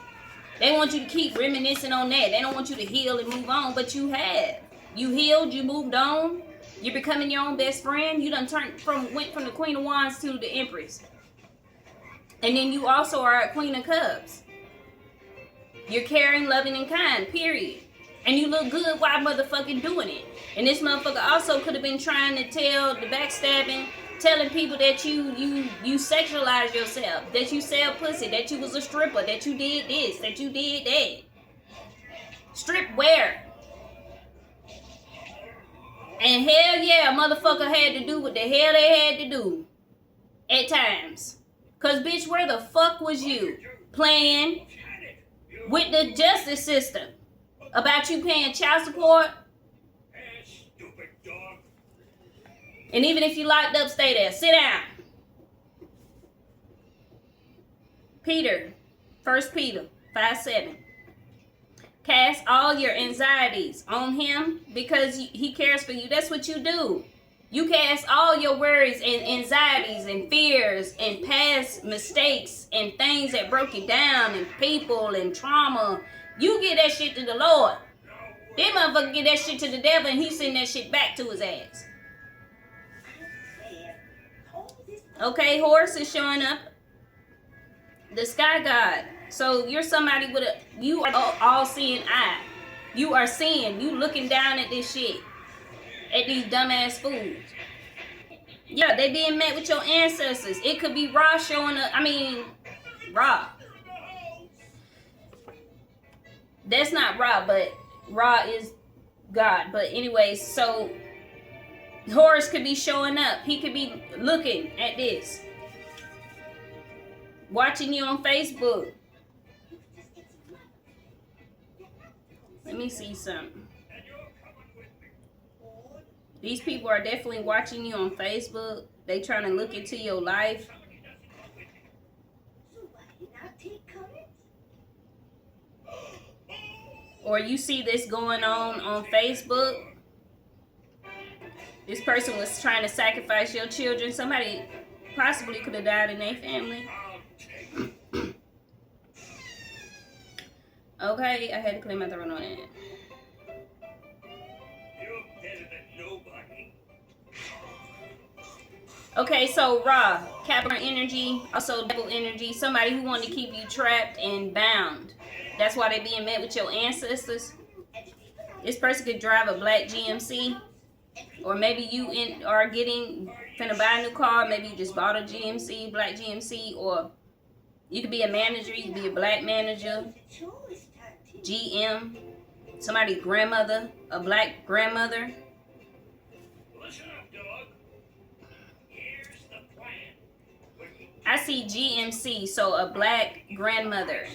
They want you to keep reminiscing on that. They don't want you to heal and move on, but you have. You healed, you moved on. You're becoming your own best friend. You done went from the Queen of Wands to the Empress. And then you also are a Queen of Cups. You're caring, loving, and kind, period. And you look good while motherfucking doing it. And this motherfucker also could have been trying to tell the backstabbing, telling people that you sexualize yourself, that you sell pussy, that you was a stripper, that you did this, that you did that. Strip where? And hell yeah, a motherfucker had to do what the hell they had to do. At times. Cause bitch, where the fuck was you? Playing with the justice system about you paying child support? And even if you locked up, stay there. Sit down. Peter, 1 Peter 5:7. Cast all your anxieties on him because he cares for you. That's what you do. You cast all your worries and anxieties and fears and past mistakes and things that broke you down and people and trauma. You give that shit to the Lord. That motherfucker give that shit to the devil and he send that shit back to his ass. Okay, horse is showing up. The sky god. So you're somebody with you are all-seeing eye. You are seeing, you looking down at this shit. At these dumbass fools. Yeah, they being met with your ancestors. It could be Ra showing up. I mean, Ra. That's not Ra, but Ra is God. But anyways, so Horus could be showing up. He could be looking at this, watching you on Facebook. Let me see something. These people are definitely watching you on Facebook. They trying to look into your life. Or you see this going on Facebook. This person was trying to sacrifice your children. Somebody possibly could have died in their family. Okay, I had to clear my throat on it. Okay, so Ra, Capricorn energy, also devil energy, somebody who wanted to keep you trapped and bound. That's why they being met with your ancestors. This person could drive a black GMC, or maybe you are finna buy a new car. Maybe you just bought a GMC, black GMC, or you could be a manager. You could be a black manager, GM, somebody's grandmother, a black grandmother. I see GMC, so a black grandmother.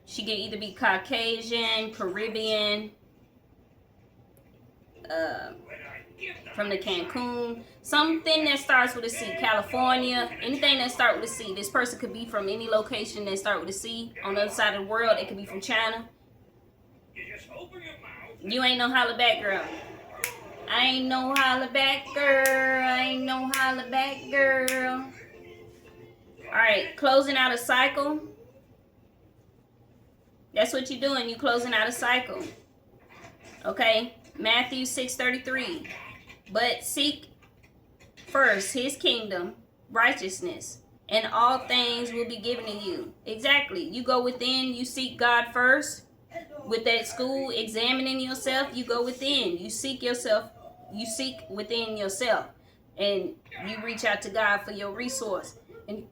She can either be Caucasian, Caribbean, from the Cancun, something that starts with a C, California, anything that starts with a C. This person could be from any location that starts with a C on the other side of the world. It could be from China. You ain't no holla back girl. I ain't no holla back girl. I ain't no holla back girl. Alright, closing out a cycle. That's what you're doing. You're closing out a cycle. Okay, Matthew 6:33. But seek first his kingdom, righteousness, and all things will be given to you. Exactly. You go within, you seek God first. With that school, examining yourself, you go within. You seek yourself. You seek within yourself. And you reach out to God for your resource. And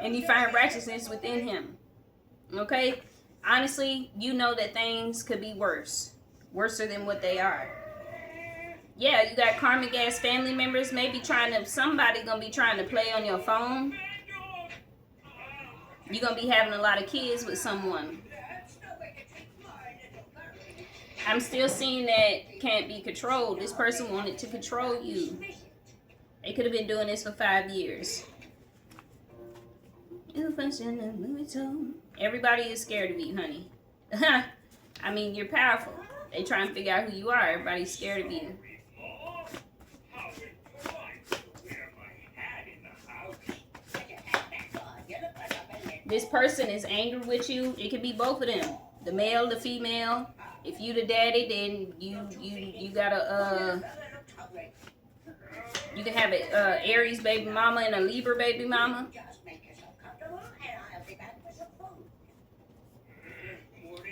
and you find righteousness within him. Okay? Honestly, you know that things could be worse. Worser than what they are. Yeah, you got karmic ass family members somebody gonna be trying to play on your phone. You're gonna be having a lot of kids with someone. I'm still seeing that can't be controlled. This person wanted to control you. They could have been doing this for 5 years. Everybody is scared of you, honey. I mean, you're powerful. They try and figure out who you are. Everybody's scared of you. This person is angry with you. It could be both of them. The male, the female. If you the daddy, then you gotta you can have an Aries baby mama and a Libra baby mama.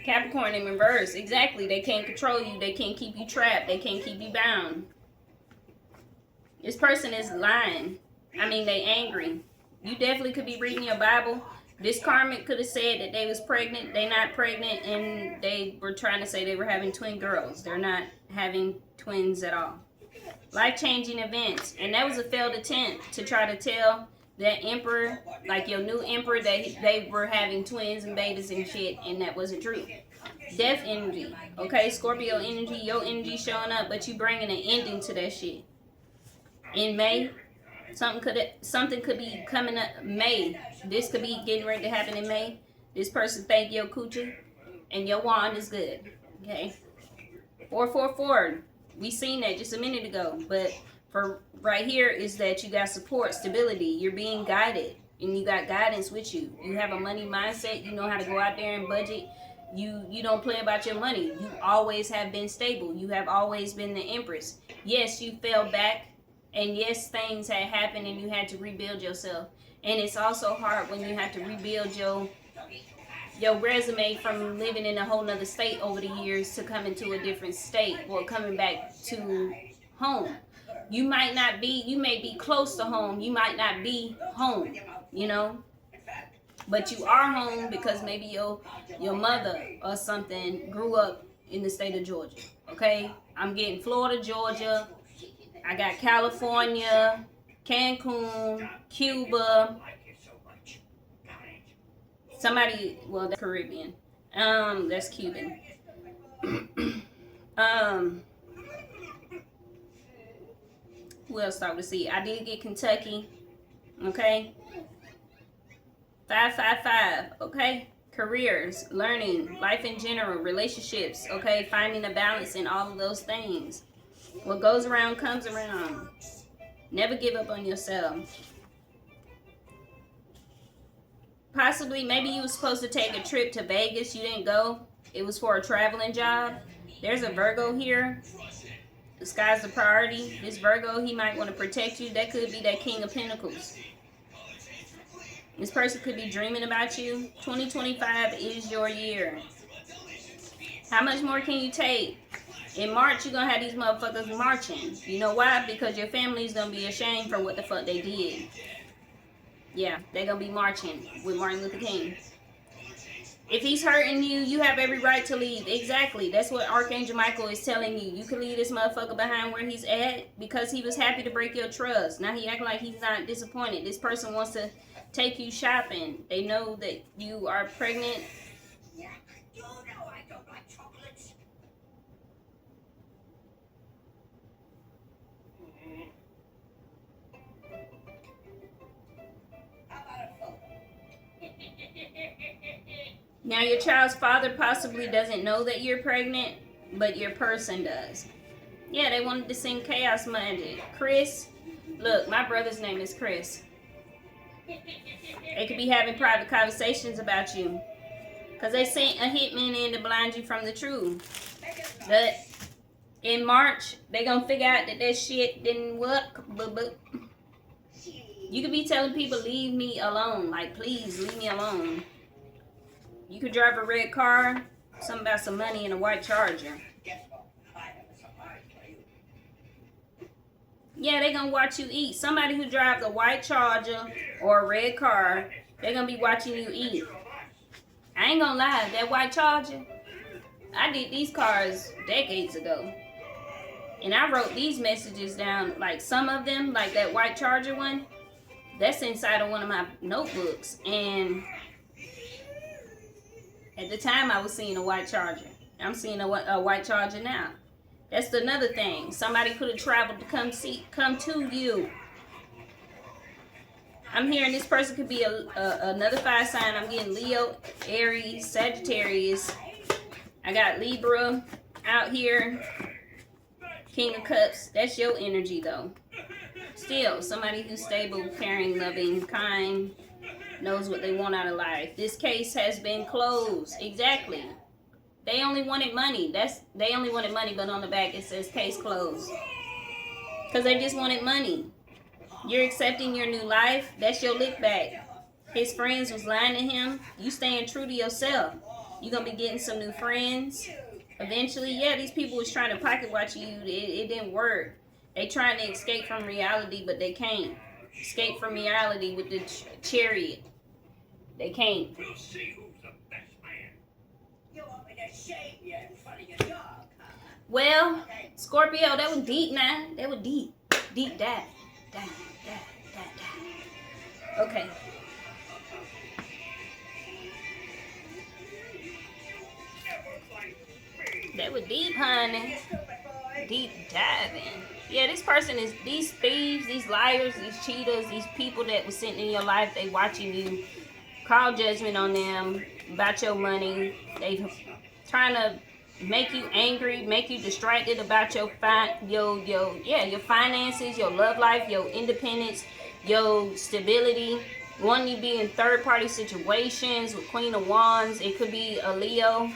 Capricorn in reverse. Exactly. They can't control you. They can't keep you trapped. They can't keep you bound. This person is lying. I mean, they angry. You definitely could be reading your Bible. This karmic could have said that they was pregnant. They not pregnant, and they were trying to say they were having twin girls. They're not having twins at all. Life-changing events. And that was a failed attempt to try to tell that emperor, like your new emperor, that they were having twins and babies and shit, and that wasn't true. Death energy. Okay, Scorpio energy, your energy showing up, but you bringing an ending to that shit. In May, something could be coming up May. This could be getting ready to happen in May. This person thank your coochie, and your wand is good. Okay. 444. We seen that just a minute ago, but for right here is that you got support, stability. You're being guided, and you got guidance with you. You have a money mindset. You know how to go out there and budget. You don't play about your money. You always have been stable. You have always been the empress. Yes, you fell back. And yes, things had happened and you had to rebuild yourself. And it's also hard when you have to rebuild your resume from living in a whole nother state over the years to come into a different state or coming back to home. You might not be, you may be close to home. You might not be home, you know. But you are home because maybe your mother or something grew up in the state of Georgia. Okay? I'm getting Florida, Georgia. I got California, Cancun, Cuba. Somebody, well, that's Caribbean. That's Cuban. Who else started to see? I did get Kentucky. Okay. 555. Okay. Careers, learning, life in general, relationships. Okay. Finding a balance in all of those things. What goes around comes around. Never give up on yourself. Possibly, maybe you were supposed to take a trip to Vegas. You didn't go. It was for a traveling job. There's a Virgo here. The sky's the priority. This Virgo, he might want to protect you. That could be that King of Pentacles. This person could be dreaming about you. 2025 is your year. How much more can you take? In March, you're going to have these motherfuckers marching. You know why? Because your family's going to be ashamed for what the fuck they did. Yeah, they're going to be marching with Martin Luther King. If he's hurting you, you have every right to leave. Exactly. That's what Archangel Michael is telling you. You can leave this motherfucker behind where he's at because he was happy to break your trust. Now he acting like he's not disappointed. This person wants to take you shopping. They know that you are pregnant. Yeah, you know I don't like chocolates. How about a phone? Now your child's father possibly doesn't know that you're pregnant, but your person does. Yeah, they wanted to sing Chaos Magic. Chris, look, my brother's name is Chris. They could be having private conversations about you. Because they sent a hitman in to blind you from the truth. But in March, they going to figure out that that shit didn't work. But you could be telling people, leave me alone. Like, please, leave me alone. You could drive a red car, something about some money, and a white Charger. Yeah, they're going to watch you eat. Somebody who drives a white Charger or a red car, they're going to be watching you eat. I ain't going to lie, that white Charger, I did these cars decades ago. And I wrote these messages down, like some of them, like that white Charger one, that's inside of one of my notebooks. And at the time, I was seeing a white Charger. I'm seeing a white Charger now. That's another thing. Somebody could have traveled to come to you. I'm hearing this person could be another fire sign. I'm getting Leo, Aries, Sagittarius. I got Libra out here. King of Cups. That's your energy, though. Still, somebody who's stable, caring, loving, kind, knows what they want out of life. This case has been closed. Exactly. They only wanted money. They only wanted money, but on the back it says case closed. Because they just wanted money. You're accepting your new life. That's your lick back. His friends was lying to him. You staying true to yourself. You're going to be getting some new friends. Eventually, yeah, these people was trying to pocket watch you. It didn't work. They trying to escape from reality, but they can't. Escape from reality with the chariot. They can't. We'll see who's the best man. You want me to shame you in front of your dog, huh? Well, Scorpio, that was deep now. That was deep. Deep dive. Dive. Okay. That was deep, honey. Deep diving. Yeah, this person is, these thieves, these liars, these cheaters, these people that was sitting in your life, they watching you. Call judgment on them about your money. They trying to make you angry, make you distracted about your finances, your love life, your independence, your stability. Wanting you to be in third-party situations with Queen of Wands. It could be a Leo.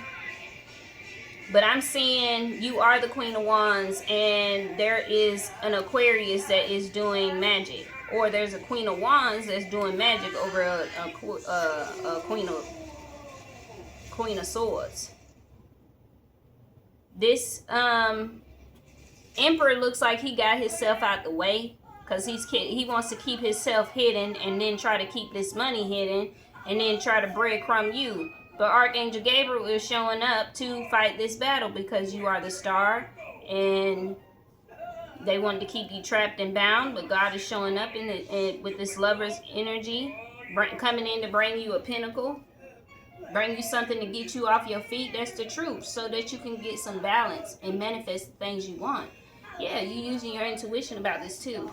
But I'm seeing you are the Queen of Wands, and there is an Aquarius that is doing magic, or there's a Queen of Wands that's doing magic over a Queen of Swords. This Emperor looks like he got himself out the way because he wants to keep himself hidden and then try to keep this money hidden and then try to breadcrumb you. But Archangel Gabriel is showing up to fight this battle because you are the star and they wanted to keep you trapped and bound, but God is showing up with this lover's energy, coming in to bring you a pinnacle, bring you something to get you off your feet. That's the truth, so that you can get some balance and manifest the things you want. Yeah, you're using your intuition about this too.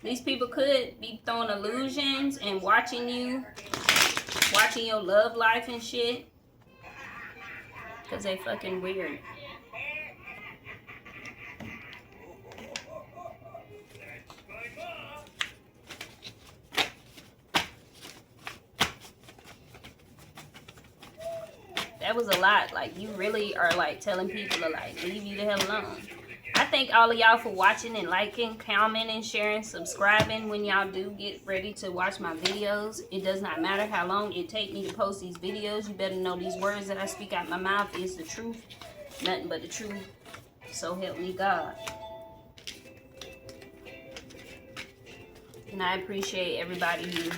These people could be throwing illusions and watching your love life and shit. Because they fucking weird. That was a lot. Like, you really are like telling people to like leave you the hell alone. I thank all of y'all for watching and liking, commenting, sharing, subscribing when y'all do get ready to watch my videos. It does not matter how long it takes me to post these videos. You better know these words that I speak out my mouth is the truth. Nothing but the truth. So help me God. And I appreciate everybody who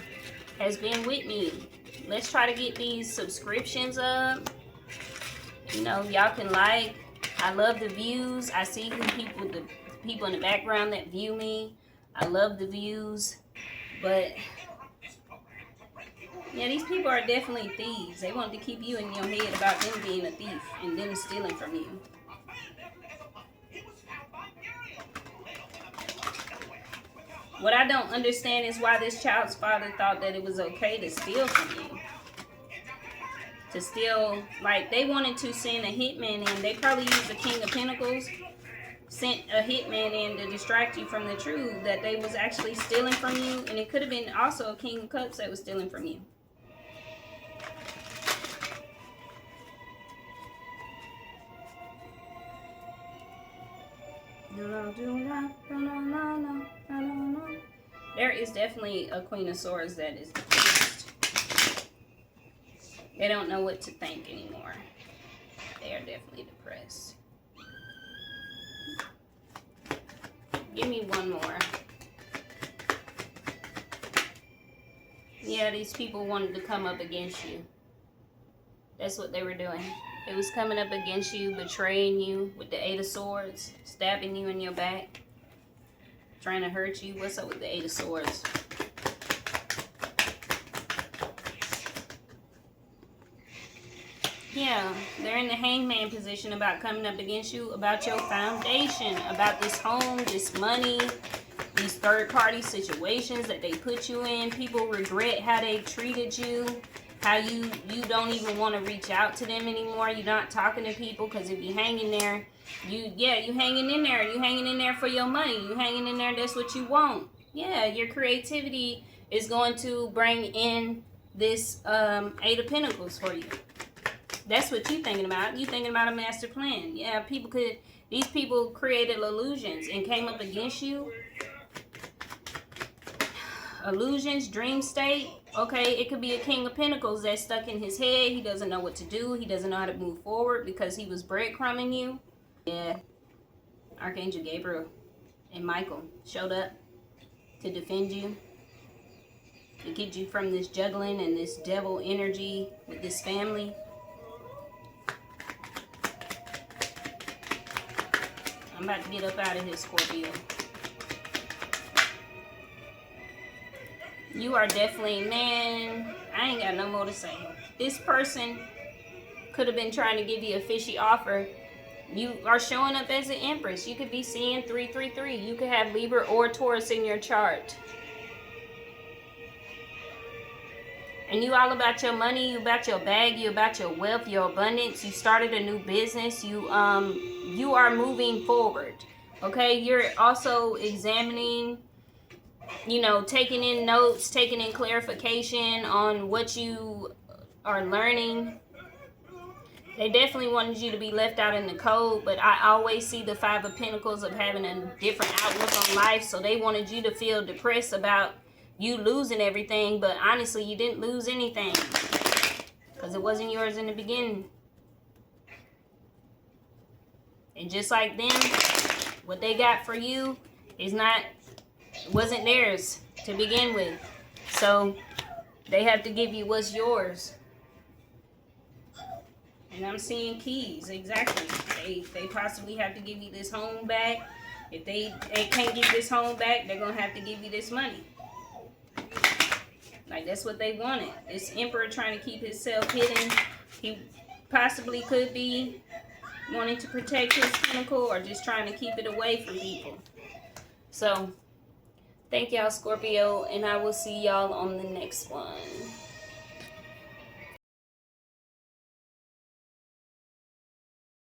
has been with me. Let's try to get these subscriptions up. You know, y'all can like. I love the views. I see the people in the background that view me. I love the views. But yeah, these people are definitely thieves. They want to keep you in your head about them being a thief and them stealing from you. What I don't understand is why this child's father thought that it was okay to steal from you. To steal, like, they wanted to send a hitman in. They probably used the King of Pentacles, sent a hitman in to distract you from the truth that they was actually stealing from you. And it could have been also a King of Cups that was stealing from you. There is definitely a Queen of Swords that is depressed. They don't know what to think anymore. They are definitely depressed. Give me one more. Yeah, these people wanted to come up against you. That's what they were doing. It was coming up against you, betraying you with the Eight of Swords, stabbing you in your back, trying to hurt you. What's up with the Eight of Swords? Yeah, they're in the hangman position about coming up against you, about your foundation, about this home, this money, these third-party situations that they put you in. People regret how they treated you, how you don't even want to reach out to them anymore. You're not talking to people because if you're hanging there, you hanging in there. You hanging in there for your money. You hanging in there, that's what you want. Yeah, your creativity is going to bring in this Eight of Pentacles for you. That's what you're thinking about. You're thinking about a master plan. Yeah, these people created illusions and came up against you. Illusions, dream state. Okay, it could be a King of Pentacles that's stuck in his head. He doesn't know what to do. He doesn't know how to move forward because he was breadcrumbing you. Yeah, Archangel Gabriel and Michael showed up to defend you, to get you from this juggling and this devil energy with this family. I'm about to get up out of here, Scorpio. You are definitely, man, I ain't got no more to say. This person could have been trying to give you a fishy offer. You are showing up as an Empress. You could be seeing 333. You could have Libra or Taurus in your chart. And you all about your money, you about your bag, you about your wealth, your abundance. You started a new business. You are moving forward. Okay, you're also examining, you know, taking in notes, taking in clarification on what you are learning. They definitely wanted you to be left out in the cold, but I always see the Five of Pentacles of having a different outlook on life. So they wanted you to feel depressed about you losing everything, but honestly, you didn't lose anything because it wasn't yours in the beginning. And just like them, what they got for you wasn't theirs to begin with. So they have to give you what's yours. And I'm seeing keys, exactly. They possibly have to give you this home back. If they can't give this home back, they're going to have to give you this money. Like, that's what they wanted. This Emperor trying to keep himself hidden. He possibly could be wanting to protect his pinnacle or just trying to keep it away from people. So, thank y'all, Scorpio, and I will see y'all on the next one.